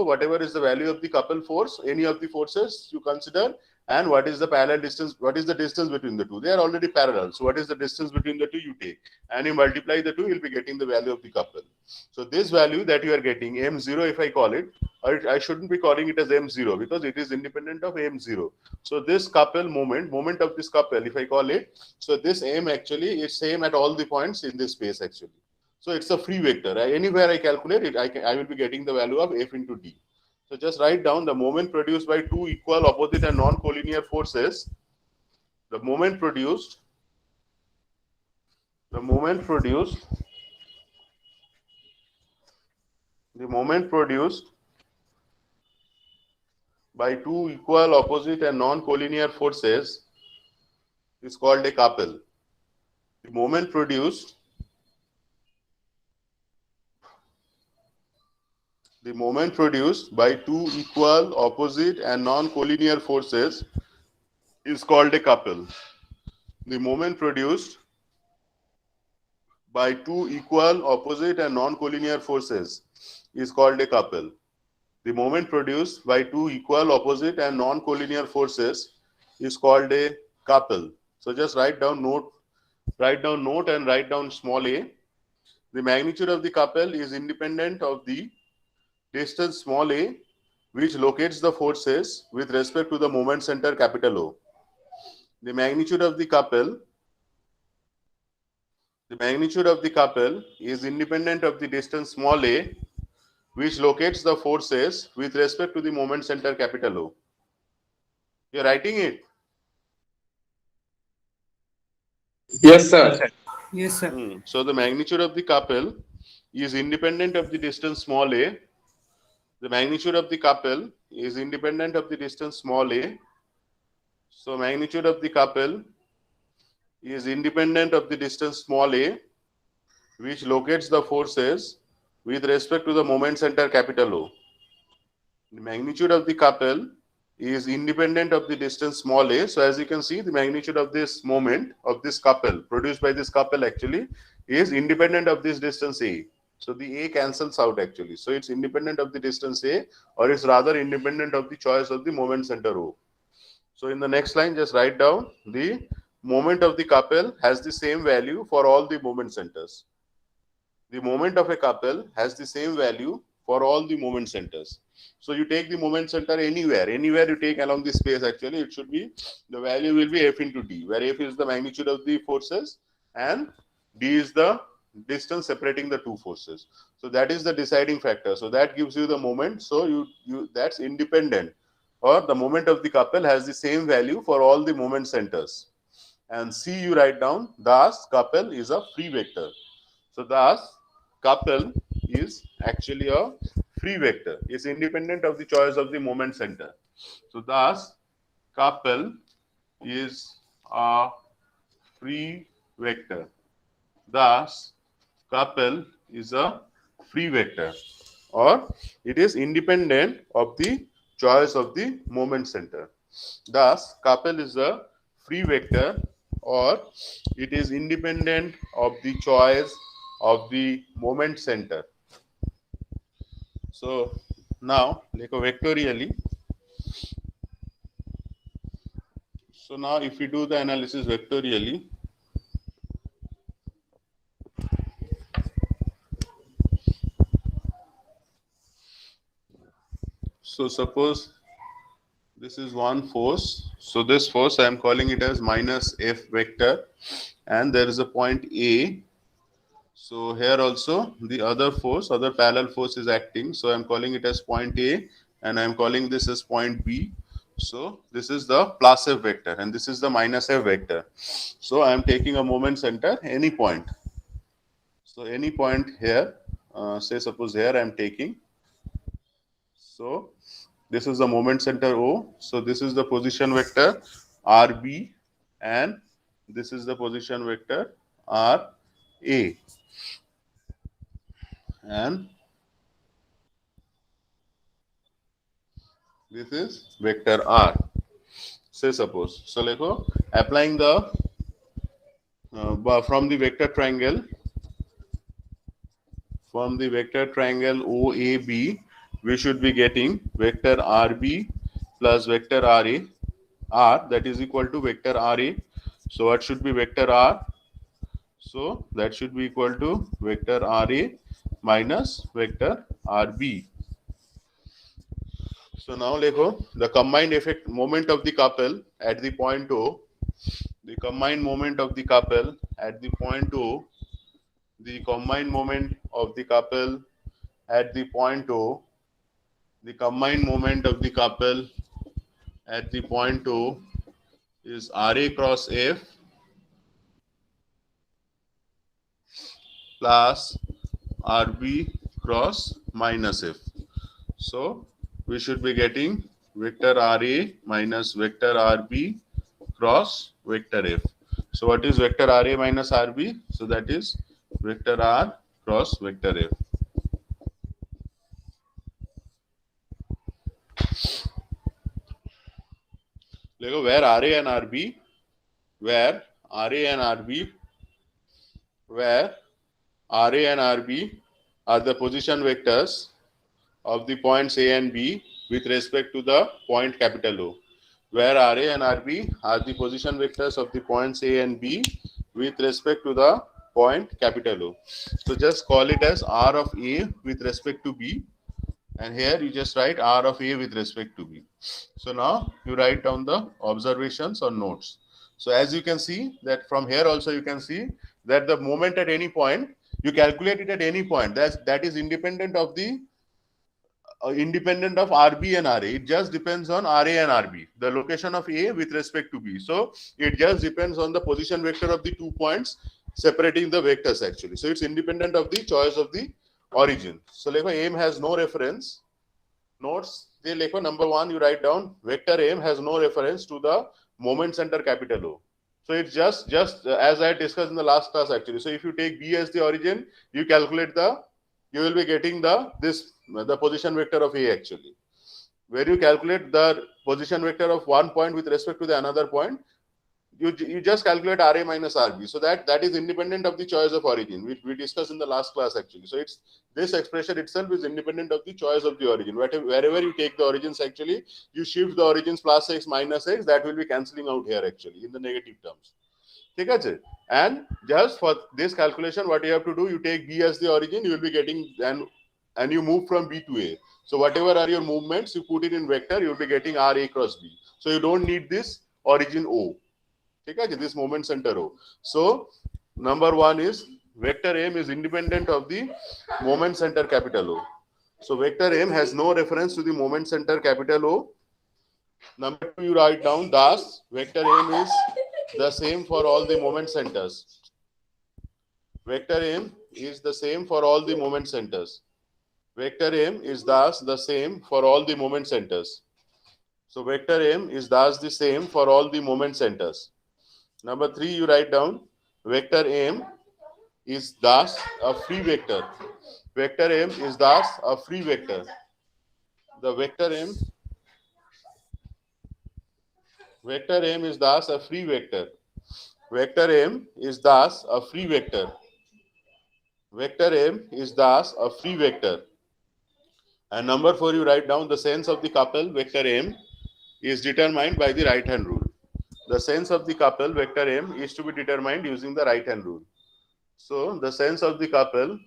whatever is the value of the couple force, any of the forces you consider, and what is the parallel distance, what is the distance between the two? They are already parallel. So what is the distance between the two you take, and you multiply the two, you'll be getting the value of the couple. So this value that you are getting, M0 if I call it, or I shouldn't be calling it as M0 because it is independent of M0. So this couple moment of this couple, if I call it, so this M actually is same at all the points in this space actually. So it's a free vector. Anywhere I calculate it, I will be getting the value of F into D. So just write down the moment produced by two equal, opposite and non-collinear forces. The moment produced the moment produced by two equal, opposite and non-collinear forces is called a couple. The moment produced by two equal, opposite and non-collinear forces is called a couple. The moment produced by two equal, opposite and non-collinear forces is called a couple. The moment produced by two equal, opposite and non-collinear forces is called a couple. So just write down note and write down small a. The magnitude of the couple is independent of the distance small a, which locates the forces with respect to the moment center capital O. The magnitude of the couple is independent of the distance small a, which locates the forces with respect to the moment center capital O. You're writing it? Yes, sir. Yes, sir. So the magnitude of the couple is independent of the distance small a. The magnitude of the couple is independent of the distance small a. So magnitude of the couple is independent of the distance small a, which locates the forces with respect to the moment center capital O. The magnitude of the couple is independent of the distance small a. So as you can see, the magnitude of this moment of this couple produced by this couple actually is independent of this distance a. So the a cancels out actually. So it's independent of the distance a, or it's rather independent of the choice of the moment center O. So in the next line, just write down the moment of the couple has the same value for all the moment centers. The moment of a couple has the same value for all the moment centers. So you take the moment center anywhere you take along the space, actually it should be, the value will be f into d, where f is the magnitude of the forces and d is the distance separating the two forces. So that is the deciding factor. So that gives you the moment. So you that's independent, or the moment of the couple has the same value for all the moment centers. And C you write down, thus couple is a free vector. So thus couple is actually a free vector. It's independent of the choice of the moment center. So thus couple is a free vector. Thus couple is a free vector, or it is independent of the choice of the moment center. Thus couple is a free vector, or it is independent of the choice of the moment center. So now like vectorially. So now if we do the analysis vectorially, so suppose this is one force. So this force I am calling it as minus F vector, and there is a point A. So here also the other force, other parallel force is acting. So I am calling it as point A, and I am calling this as point B. So this is the plus F vector and this is the minus F vector. So I am taking a moment center any point. So any point here, say suppose here I am taking. So this is the moment center O. So this is the position vector RB, and this is the position vector RA, and this is vector R. Say suppose, so like applying the from the vector triangle OAB, we should be getting vector RB plus vector RA, R that is equal to vector RA. So what should be vector R? So that should be equal to vector RA minus vector RB. So now lekho, the combined effect moment of the couple at the point O, the combined moment of the couple at the point O, the combined moment of the couple at the point O, the combined moment of the couple at the point O is RA cross F plus RB cross minus F. So we should be getting vector RA minus vector RB cross vector F. So what is vector RA minus RB? So that is vector R cross vector F. Where RA and RB, where RA and RB, where RA and RB are the position vectors of the points A and B with respect to the point capital O. Where RA and RB are the position vectors of the points A and B with respect to the point capital O. So just call it as R of A with respect to B, and here you just write R of A with respect to B. So now you write down the observations or notes. So as you can see that from here also you can see that the moment at any point, you calculate it at any point. That is independent of the independent of RB and RA. It just depends on RA and RB, the location of A with respect to B. So it just depends on the position vector of the 2 points separating the vectors actually. So it's independent of the choice of the origin. So aim has no reference. Notes, number 1 you write down vector aim has no reference to the moment center capital O. So it's just as I discussed in the last class actually. So if you take B as the origin, you calculate you will be getting the position vector of A actually. Where you calculate the position vector of one point with respect to the another point, you just calculate RA minus RB. So that is independent of the choice of origin. We discussed in the last class actually. So it's this expression itself is independent of the choice of the origin. Wherever you take the origins actually, you shift the origins plus x minus x, that will be cancelling out here actually in the negative terms. Okay? And just for this calculation, what you have to do, you take B as the origin, you will be getting and you move from B to A. So whatever are your movements, you put it in vector, you will be getting RA cross B. So you don't need this origin O. Okay? This moment center O. So number 1 is vector aim is independent of the moment center capital O. So vector aim has no reference to the moment center capital O. Number 2 you write down thus vector aim is the same for all the moment centers. Vector aim is the same for all the moment centers. Vector aim is thus the same for all the moment centers. So vector aim is thus the same for all the moment centers. Number 3 you write down vector aim is thus a free vector. Vector aim is thus a free vector. The vector aim is thus a free vector. Vector aim is thus a free vector. Vector aim is thus a free vector. And number 4 you write down the sense of the couple vector aim is determined by the right hand rule. The sense of the couple vector aim is to be determined using the right hand rule. So the sense of the couple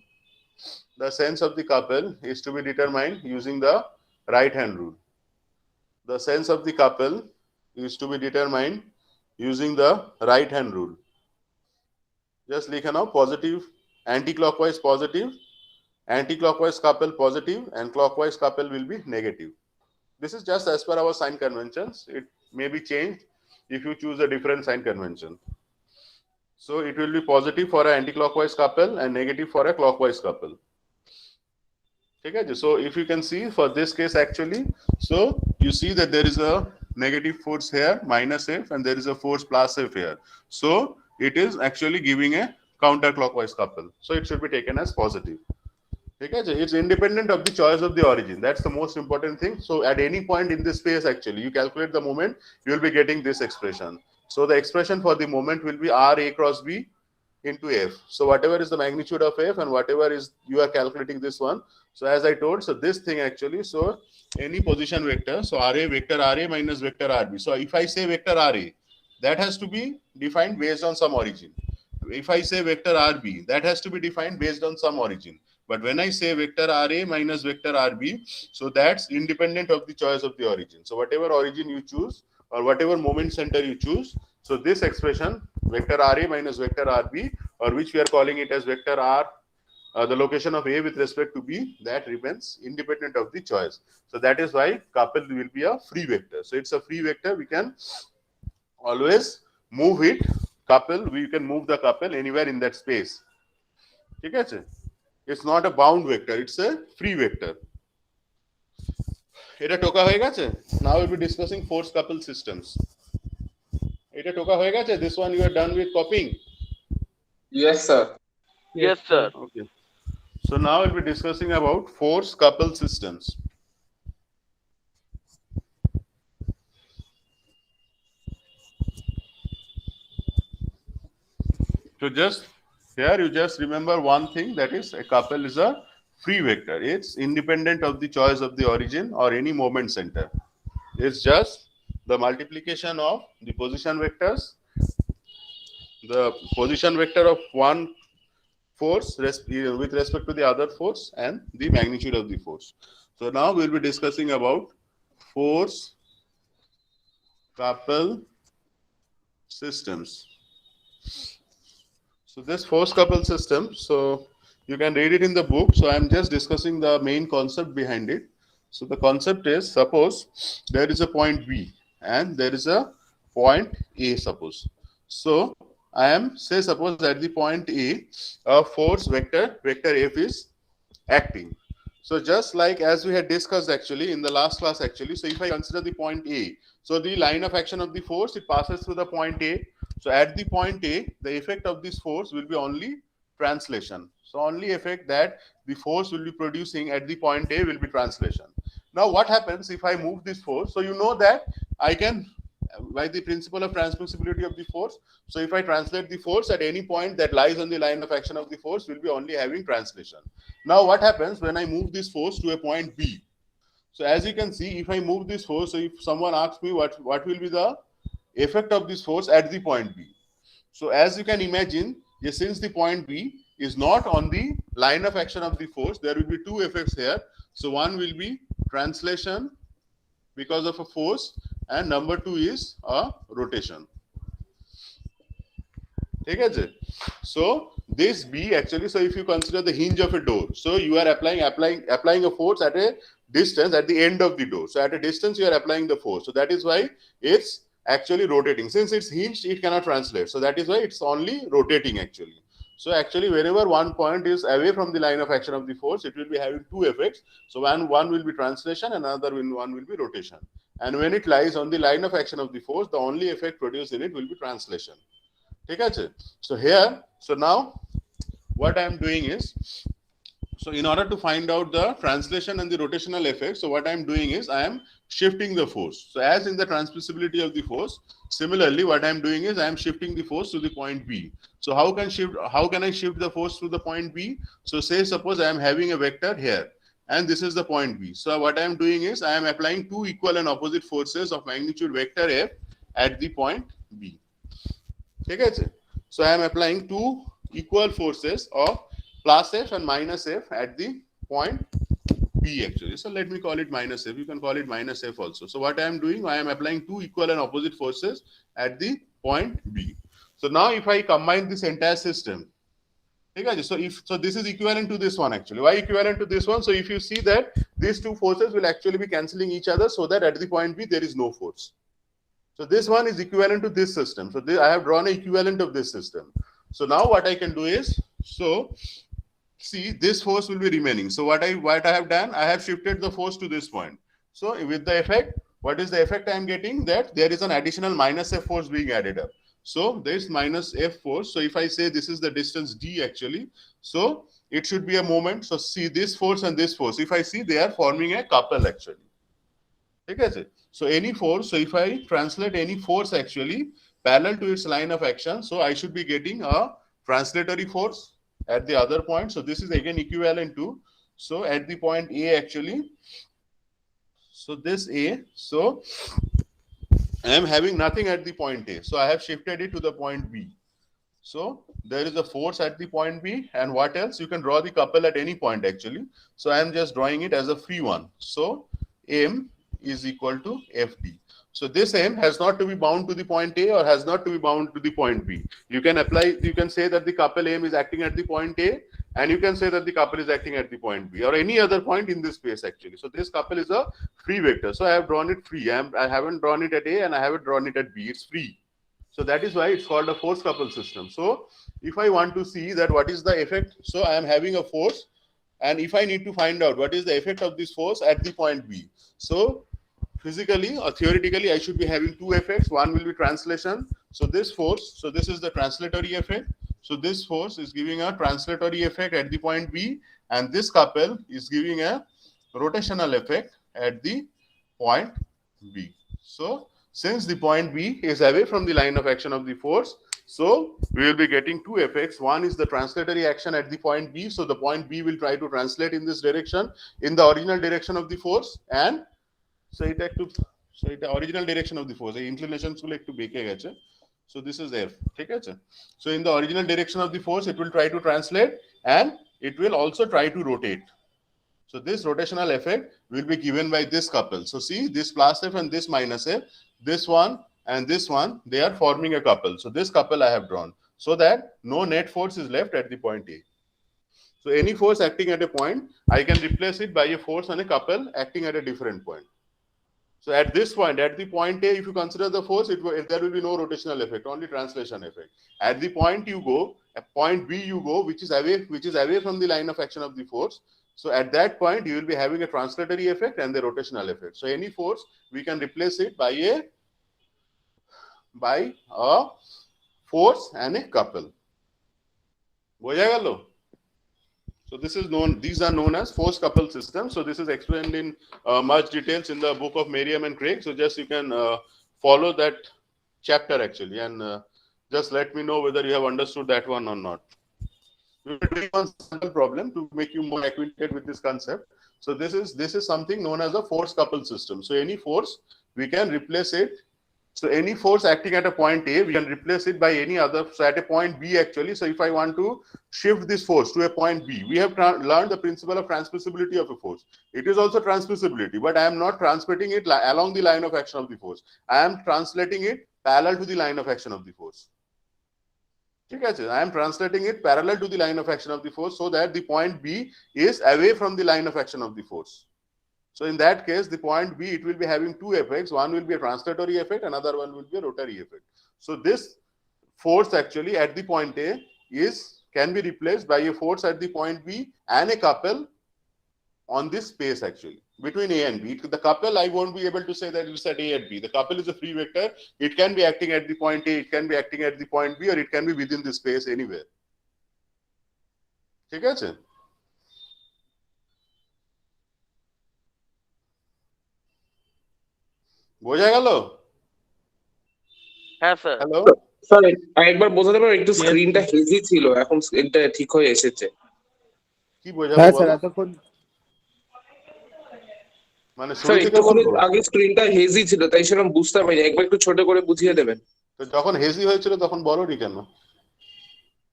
is to be determined using the right hand rule. The sense of the couple is to be determined using the right hand rule. Just like now positive, anti-clockwise positive, anti-clockwise couple positive, and clockwise couple will be negative. This is just as per our sign conventions. It may be changed if you choose a different sign convention. So it will be positive for an anti-clockwise couple and negative for a clockwise couple. Okay, so if you can see for this case actually, so you see that there is a negative force here minus F and there is a force plus F here. So it is actually giving a counterclockwise couple. So it should be taken as positive. Okay, it's independent of the choice of the origin. That's the most important thing. So at any point in this space actually, you calculate the moment, you will be getting this expression. So the expression for the moment will be R A cross B into F. So whatever is the magnitude of F and whatever is you are calculating this one. So as I told, so this thing actually, so any position vector, so RA vector RA minus vector RB. So if I say vector RA, that has to be defined based on some origin. If I say vector RB, that has to be defined based on some origin. But when I say vector RA minus vector RB, so that's independent of the choice of the origin. So whatever origin you choose or whatever moment center you choose, so this expression vector RA minus vector RB, or which we are calling it as vector R, the location of A with respect to B, that remains independent of the choice. So that is why couple will be a free vector. So it's a free vector. We can always move it. Couple, we can move the couple anywhere in that space. ঠিক আছে? It's not a bound vector, it's a free vector. এটা টোকা হয়ে গেছে? Now we'll be discussing force coupled systems. এটা টোকা হয়ে গেছে? This one you are done with copying? Yes, sir. Yes, sir. Okay. So now we'll be discussing about force coupled systems. So just here you just remember one thing, that is a couple is a free vector. It's independent of the choice of the origin or any moment center. It's just the multiplication of the position vectors, the position vector of one force with respect to the other force and the magnitude of the force. So now we'll be discussing about force coupled systems. So this force coupled system, so you can read it in the book. So I'm just discussing the main concept behind it. So the concept is, suppose there is a point B and there is a point A, suppose. So I am, say suppose at the point A, a force vector F is acting. So just like as we had discussed actually in the last class actually, so if I consider the point A, so the line of action of the force, it passes through the point A. So at the point A, the effect of this force will be only translation. So only effect that the force will be producing at the point A will be translation. Now what happens if I move this force? So you know that I can, by the principle of transmissibility of the force, so if I translate the force at any point that lies on the line of action of the force, will be only having translation. Now what happens when I move this force to a point B? So as you can see, if I move this force, so if someone asks me what will be the effect of this force at the point B. So as you can imagine, since the point B is not on the line of action of the force, there will be two effects here. So one will be translation because of a force, and number two is a rotation. Okay? So this B actually, so if you consider the hinge of a door, so you are applying a force at a distance at the end of the door. So at a distance you are applying the force. So that is why it's actually rotating. Since it's hinged, it cannot translate. So that is why it's only rotating actually. So actually wherever one point is away from the line of action of the force, it will be having two effects. So one will be translation, another one will be rotation. And when it lies on the line of action of the force, the only effect produced in it will be translation. Okay? So here, so now what I am doing is, so in order to find out the translation and the rotational effect, so what I am doing is I am shifting the force. So as in the transmissibility of the force, similarly what I am doing is I am shifting the force to the point B. So how can I shift the force to the point B? So say suppose I am having a vector here and this is the point B. So what I am doing is I am applying two equal and opposite forces of magnitude vector F at the point B. Okay? So I am applying two equal forces of plus F and minus F at the point B actually. So let me call it minus F. You can call it minus F also. So what I am doing, I am applying two equal and opposite forces at the point B. So now if I combine this entire system, okay, so this is equivalent to this one actually. Why equivalent to this one? So if you see that these two forces will actually be cancelling each other, so that at the point B there is no force. So this one is equivalent to this system. So I have drawn an equivalent of this system. So now what I can do is, so see, this force will be remaining. So what I have done, I have shifted the force to this point. So with the effect, what is the effect I am getting? That there is an additional minus F force being added up. So there is minus F force. So if I say this is the distance D actually, so it should be a moment. So see this force and this force. If I see, they are forming a couple actually. Okay? So any force, so if I translate any force actually parallel to its line of action, so I should be getting a translatory force at the other point. So this is again equivalent to, so at the point A actually, so this A, so I am having nothing at the point A. So I have shifted it to the point B. So there is a force at the point B, and what else? You can draw the couple at any point actually. So I am just drawing it as a free one. So M is equal to FD. So this M has not to be bound to the point A or has not to be bound to the point B. You can say that the couple M is acting at the point A, and you can say that the couple is acting at the point B or any other point in this space actually. So this couple is a free vector. So I have drawn it free. I haven't drawn it at A and I haven't drawn it at B. It's free. So that is why it's called a force coupled system. So if I want to see that what is the effect, so I am having a force, and if I need to find out what is the effect of this force at the point B, so physically or theoretically I should be having two effects. One will be translation. So this force, so this is the translatory effect. So this force is giving a translatory effect at the point B, and this couple is giving a rotational effect at the point B. So since the point B is away from the line of action of the force, so we will be getting two effects. One is the translatory action at the point B. So the point B will try to translate in this direction, in the original direction of the force, and so it original direction of the force. The inclination to like to bake. So this is F. Okay? So in the original direction of the force, it will try to translate, and it will also try to rotate. So this rotational effect will be given by this couple. So see, this plus F and this minus F, this one and this one, they are forming a couple. So this couple I have drawn so that no net force is left at the point A. So any force acting at a point, I can replace it by a force on a couple acting at a different point. So at this point, at the point A, if you consider the force, there will be no rotational effect, only translation effect. At the point you go, at point B you go, which is away from the line of action of the force. So at that point, you will be having a translatory effect and the rotational effect. So any force, we can replace it by a force and a couple. So this is known, these are known as force couple systems. So this is explained in much details in the book of Merriam and Craig. So just you can follow that chapter actually, and just let me know whether you have understood that one or not. We will do one simple problem to make you more acquainted with this concept. So this is something known as a force couple system. So any force, we can replace it. So any force acting at a point A, we can replace it by any other. So at a point B actually, so if I want to shift this force to a point B, we have learned the principle of transmissibility of a force. It is also transmissibility, but I am not transmitting it along the line of action of the force. I am translating it parallel to the line of action of the force. I am translating it parallel to the line of action of the force so that the point B is away from the line of action of the force. So in that case, the point B, it will be having two effects. One will be a translatory effect, another one will be a rotary effect. So this force actually at the point A can be replaced by a force at the point B and a couple on this space actually between A and B. The couple, I won't be able to say that it's at A and B. The couple is a free vector. It can be acting at the point A, it can be acting at the point B, or it can be within the space anywhere. Okay? বোঝা গেল? হ্যাঁ sir. Hello, sir আরেকবার বোঝাতে পারবেন? একটু স্ক্রিনটা hazy ছিল, এখন স্ক্রিনটা ঠিক হয়ে এসেছে। কি বোঝাবো? হ্যাঁ স্যার, এতক্ষণ মানে স্যার একটুক্ষণ আগে স্ক্রিনটা হেজি ছিল, তাই সেরকম বুঝতে পারিনি। একবার একটু ছোট করে বুঝিয়ে দেবেন। তো যখন হেজি হয়েছিল তখন বলোনি কেন?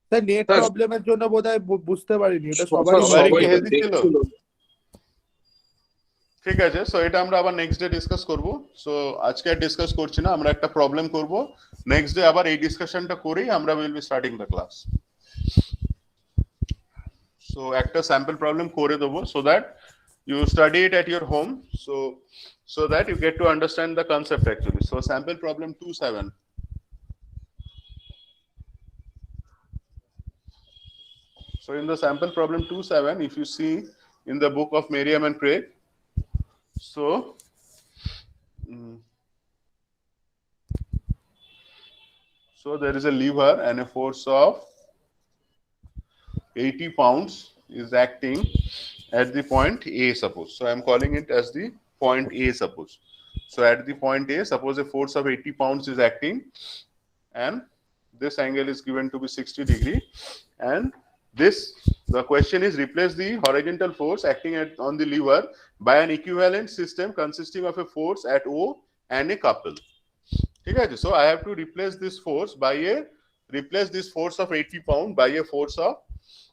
স্যার নেট প্রবলেমের জন্য বোধহয় বুঝতে পারিনি, এটা সবারই হেজি ছিল। ঠিক আছে, সো এটা আমরা আবার নেক্সট ডে ডিসকাস করব। সো আজকে আর ডিসকাস করছি না, আমরা একটা প্রবলেম করব। নেক্সট ডে আবার এই ডিসকাশনটা করেই আমরা will be starting the class. So একটা স্যাম্পল প্রবলেম করে দেবো so that you study it at your home, so that you get to understand the concept actually. So sample problem 2.7. So in the sample problem 2.7, if you see in the book of Merriam and Craig, so there is a lever and a force of 80 pounds is acting at the point A, suppose. So I am calling it as the point A, suppose. So at the point A, suppose a force of 80 pounds is acting, and this angle is given to be 60 degree. And the question is, replace the horizontal force acting on the lever by an equivalent system consisting of a force at O and a couple. Okay, so I have to replace this force of 80 pounds by a force of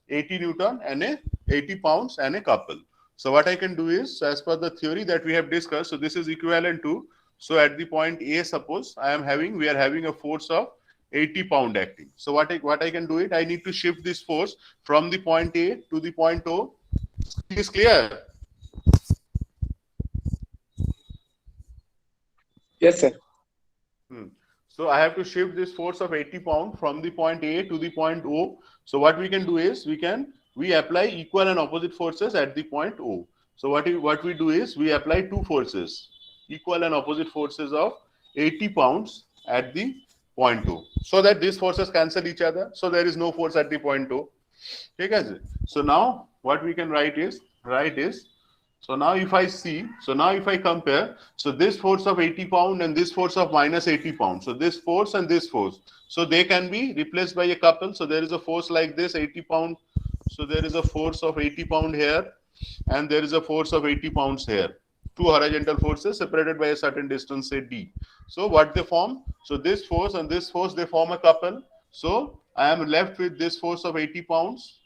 80 Newton and 80 pounds and a couple. So what I can do is, as per the theory that we have discussed, so this is equivalent to, so at the point A, suppose we are having a force of 80 pound acting. So what I can do it, I need to shift this force from the point A to the point O. Is this clear? Yes, sir. So I have to shift this force of 80 pound from the point A to the point O. So what we can do is we apply equal and opposite forces at the point O. So what we do is we apply two forces, equal and opposite forces of 80 pounds at the point O, so that these forces cancel each other. So there is no force at the point O. Okay, so now what we can write is so now if I compare, so this force of 80 pound and this force of minus 80 pound, so this force and this force, so they can be replaced by a couple. So there is a force like this 80 pound, so there is a force of 80 pound here, and there is a force of 80 pounds here. Two horizontal forces separated by a certain distance, say d. So what they form? So this force and this force, they form a couple. So I am left with this force of 80 pounds.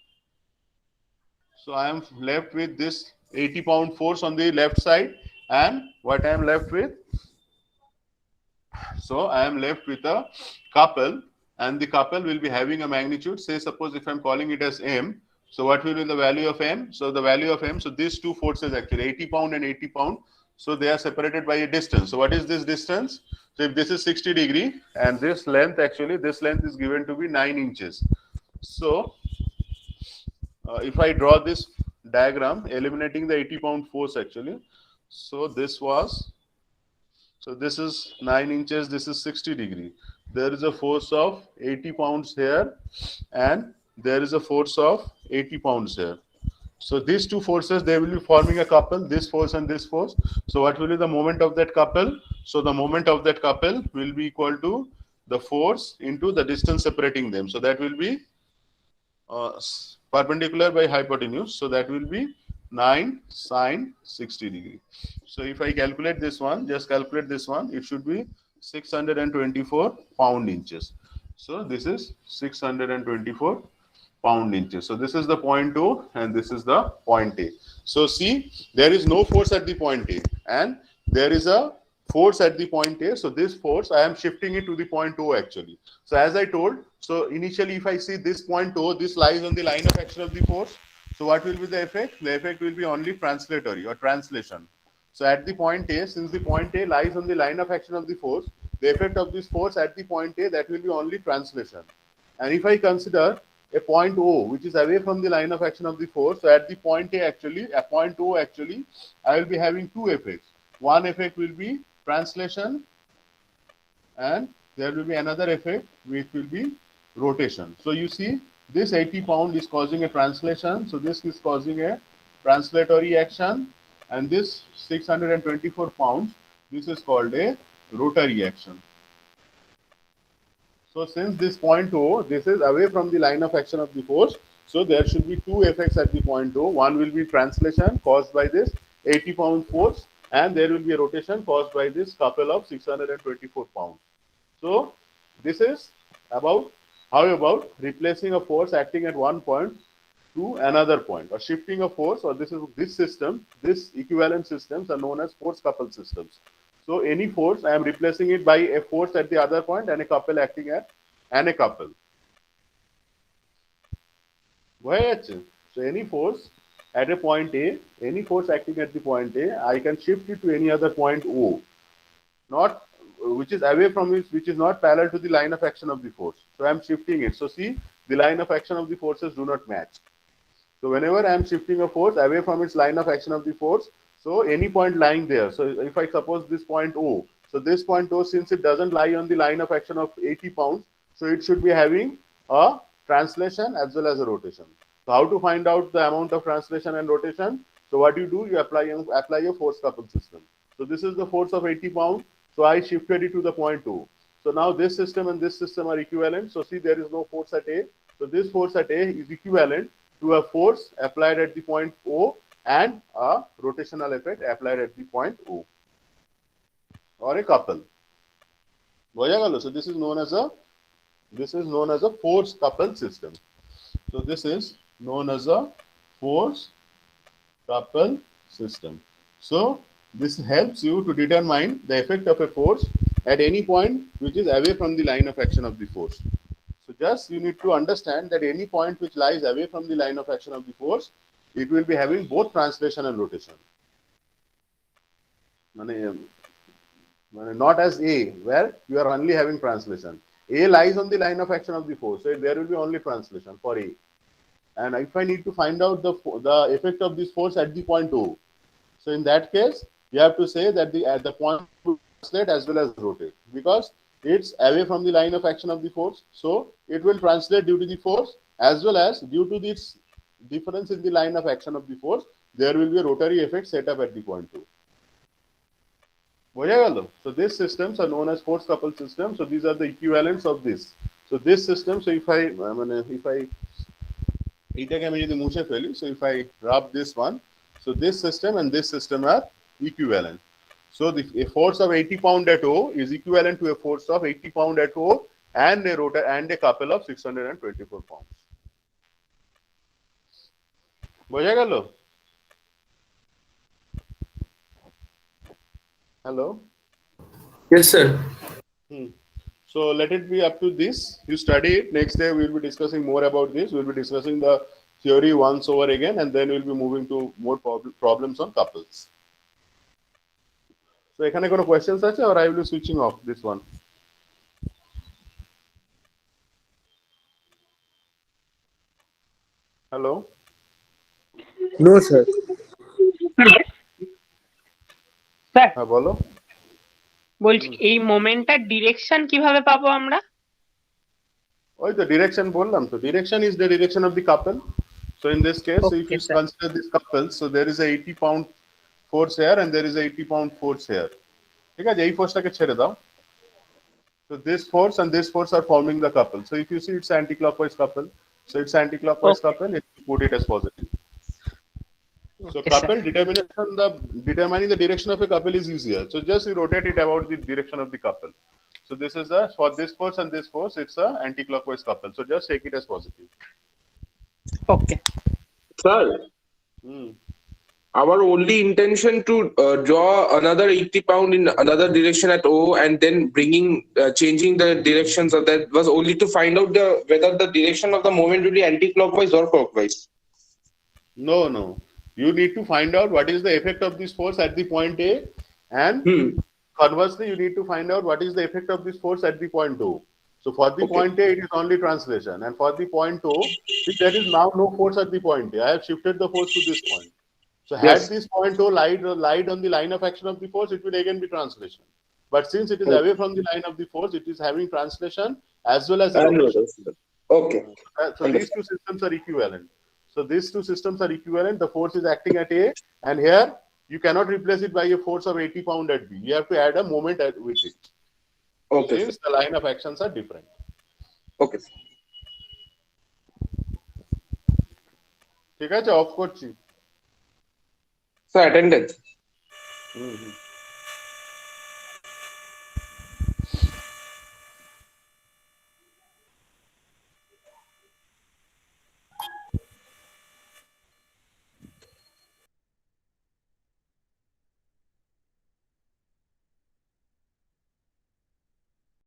So I am left with this 80 pound force on the left side, and what I am left with? So I am left with a couple, and the couple will be having a magnitude. Say suppose if I am calling it as m. So what will be the value of m? So the value of m, so these two forces actually 80 pound and 80 pound, so they are separated by a distance. So what is this distance? So if this is 60 degree and this length, actually this length is given to be 9 inches. So if I draw this diagram eliminating the 80 pound force actually, so this is 9 inches, this is 60 degree. There is a force of 80 pounds here, and there is a force of 80 pounds here. So these two forces, they will be forming a couple, this force and this force. So what will be the moment of that couple? So the moment of that couple will be equal to the force into the distance separating them. So that will be perpendicular by hypotenuse. So that will be 9 sine 60 degree. So if I calculate this one, just calculate this one, it should be 624 pound inches. So this is 624 pound inches. So this is the point O and this is the point A. So see, there is no force at the point A and there is a force at the point A. So this force, I am shifting it to the point O actually. So as I told, so initially if I see this point O, this lies on the line of action of the force. So what will be the effect? The effect will be only translatory or translation. So at the point A, since the point A lies on the line of action of the force, the effect of this force at the point A, that will be only translation. And if I consider a point O, which is away from the line of action of the force, so at the point A actually, at point O actually, I will be having two effects. One effect will be translation, and there will be another effect which will be rotation. So you see, this 80 pound is causing a translation, so this is causing a translatory action, and this 624 pounds, this is called a rotary action. So since this point O, this is away from the line of action of the force, so there should be two effects at the point O. One will be translation caused by this 80 pound force, and there will be a rotation caused by this couple of 624 pounds. So this is about, how about replacing a force acting at one point to another point, or shifting a force, or this system, this equivalent systems are known as force couple systems. So any force, I am replacing it by a force at the other point and a couple acting at, and a couple. So any force at a point A, any force acting at the point A, I can shift it to any other point O, not which is away from it, which is not parallel to the line of action of the force. So I am shifting it. So see, the line of action of the forces do not match. So whenever I am shifting a force away from its line of action of the force, so any point lying there. So if I suppose this point O, so this point O, since it doesn't lie on the line of action of 80 pounds, so it should be having a translation as well as a rotation. So how to find out the amount of translation and rotation? So what you do, you apply a force couple system. So this is the force of 80 pounds. So I shifted it to the point O. So now this system and this system are equivalent. So see, there is no force at A. So this force at A is equivalent to a force applied at the point O and a rotational effect applied at the point O, or a couple. So this is known as a force couple system. So this is known as a force couple system. So this helps you to determine the effect of a force at any point which is away from the line of action of the force. So just you need to understand that any point which lies away from the line of action of the force, it will be having both translation and rotation. not as A, where you are only having translation. A lies on the line of action of the force, so there will be only translation for A. And if I need to find out the effect of this force at the point O, so in that case, you have to say that at the point will translate as well as rotate, because it's away from the line of action of the force, so it will translate due to the force as well as due to this difference in the line of action of the force. There will be a rotary effect set up at the point O. So these systems are known as force coupled systems. So these are the equivalents of this. So this system, so if I rub this one, so this system and this system are equivalent. So a force of 80 pound at O is equivalent to a force of 80 pound at O and a rotor and a couple of 624 pounds. বোঝা গেল? Hello? Yes, sir. So let it be up to this. You study it. Next day we will be discussing more about this. We will be discussing the theory once over again, and then we will be moving to more problems on couples. So এখানে কোনো questions আছে, or I will be switching off this one? Hello? No, sir. Sir হ্যাঁ বলো। বলছি এই মোমেন্টটার direction কিভাবে পাবো আমরা? ওই তো direction বললাম তো, direction is the direction of the couple. So in this case, if Okay, you sir. consider this couple, so there is a 80 pound force here and there is a 80 pound force here. ঠিক আছে, এই ফোর্সটাকে ছেড়ে দাও। So this force and this force are forming the couple. So if you see it's anti-clockwise couple, so it's anti-clockwise Okay. couple, if you put it as positive. So Okay, couple determining the direction of a couple is easier. So just you rotate it about the direction of the couple. So this is for this force and this force, it's a anti-clockwise couple. So just take it as positive. Okay Sir, Hmm. our only intention to draw another 80 pound in another direction at O and then changing the directions of that was only to find out whether the direction of the moment will be anti-clockwise or clockwise. No. You need to find out what is the effect of this force at the point A, and conversely, you need to find out what is the effect of this force at the point O. So for the point A, it is only translation, and for the point O, see, there is now no force at the point A. I have shifted the force to this point. So had Yes. this point O lied on the line of action of the force, it will again be translation. But since it is away from the line of the force, it is having translation as well as rotation. Okay. So these two systems are equivalent. So these two systems are equivalent. The force is acting at A, and here you cannot replace it by a force of 80 pound at B. You have to add a moment with it. Okay. Since the line of actions are different. Okay. ঠিক আছে, of করছি। So attendance. হুম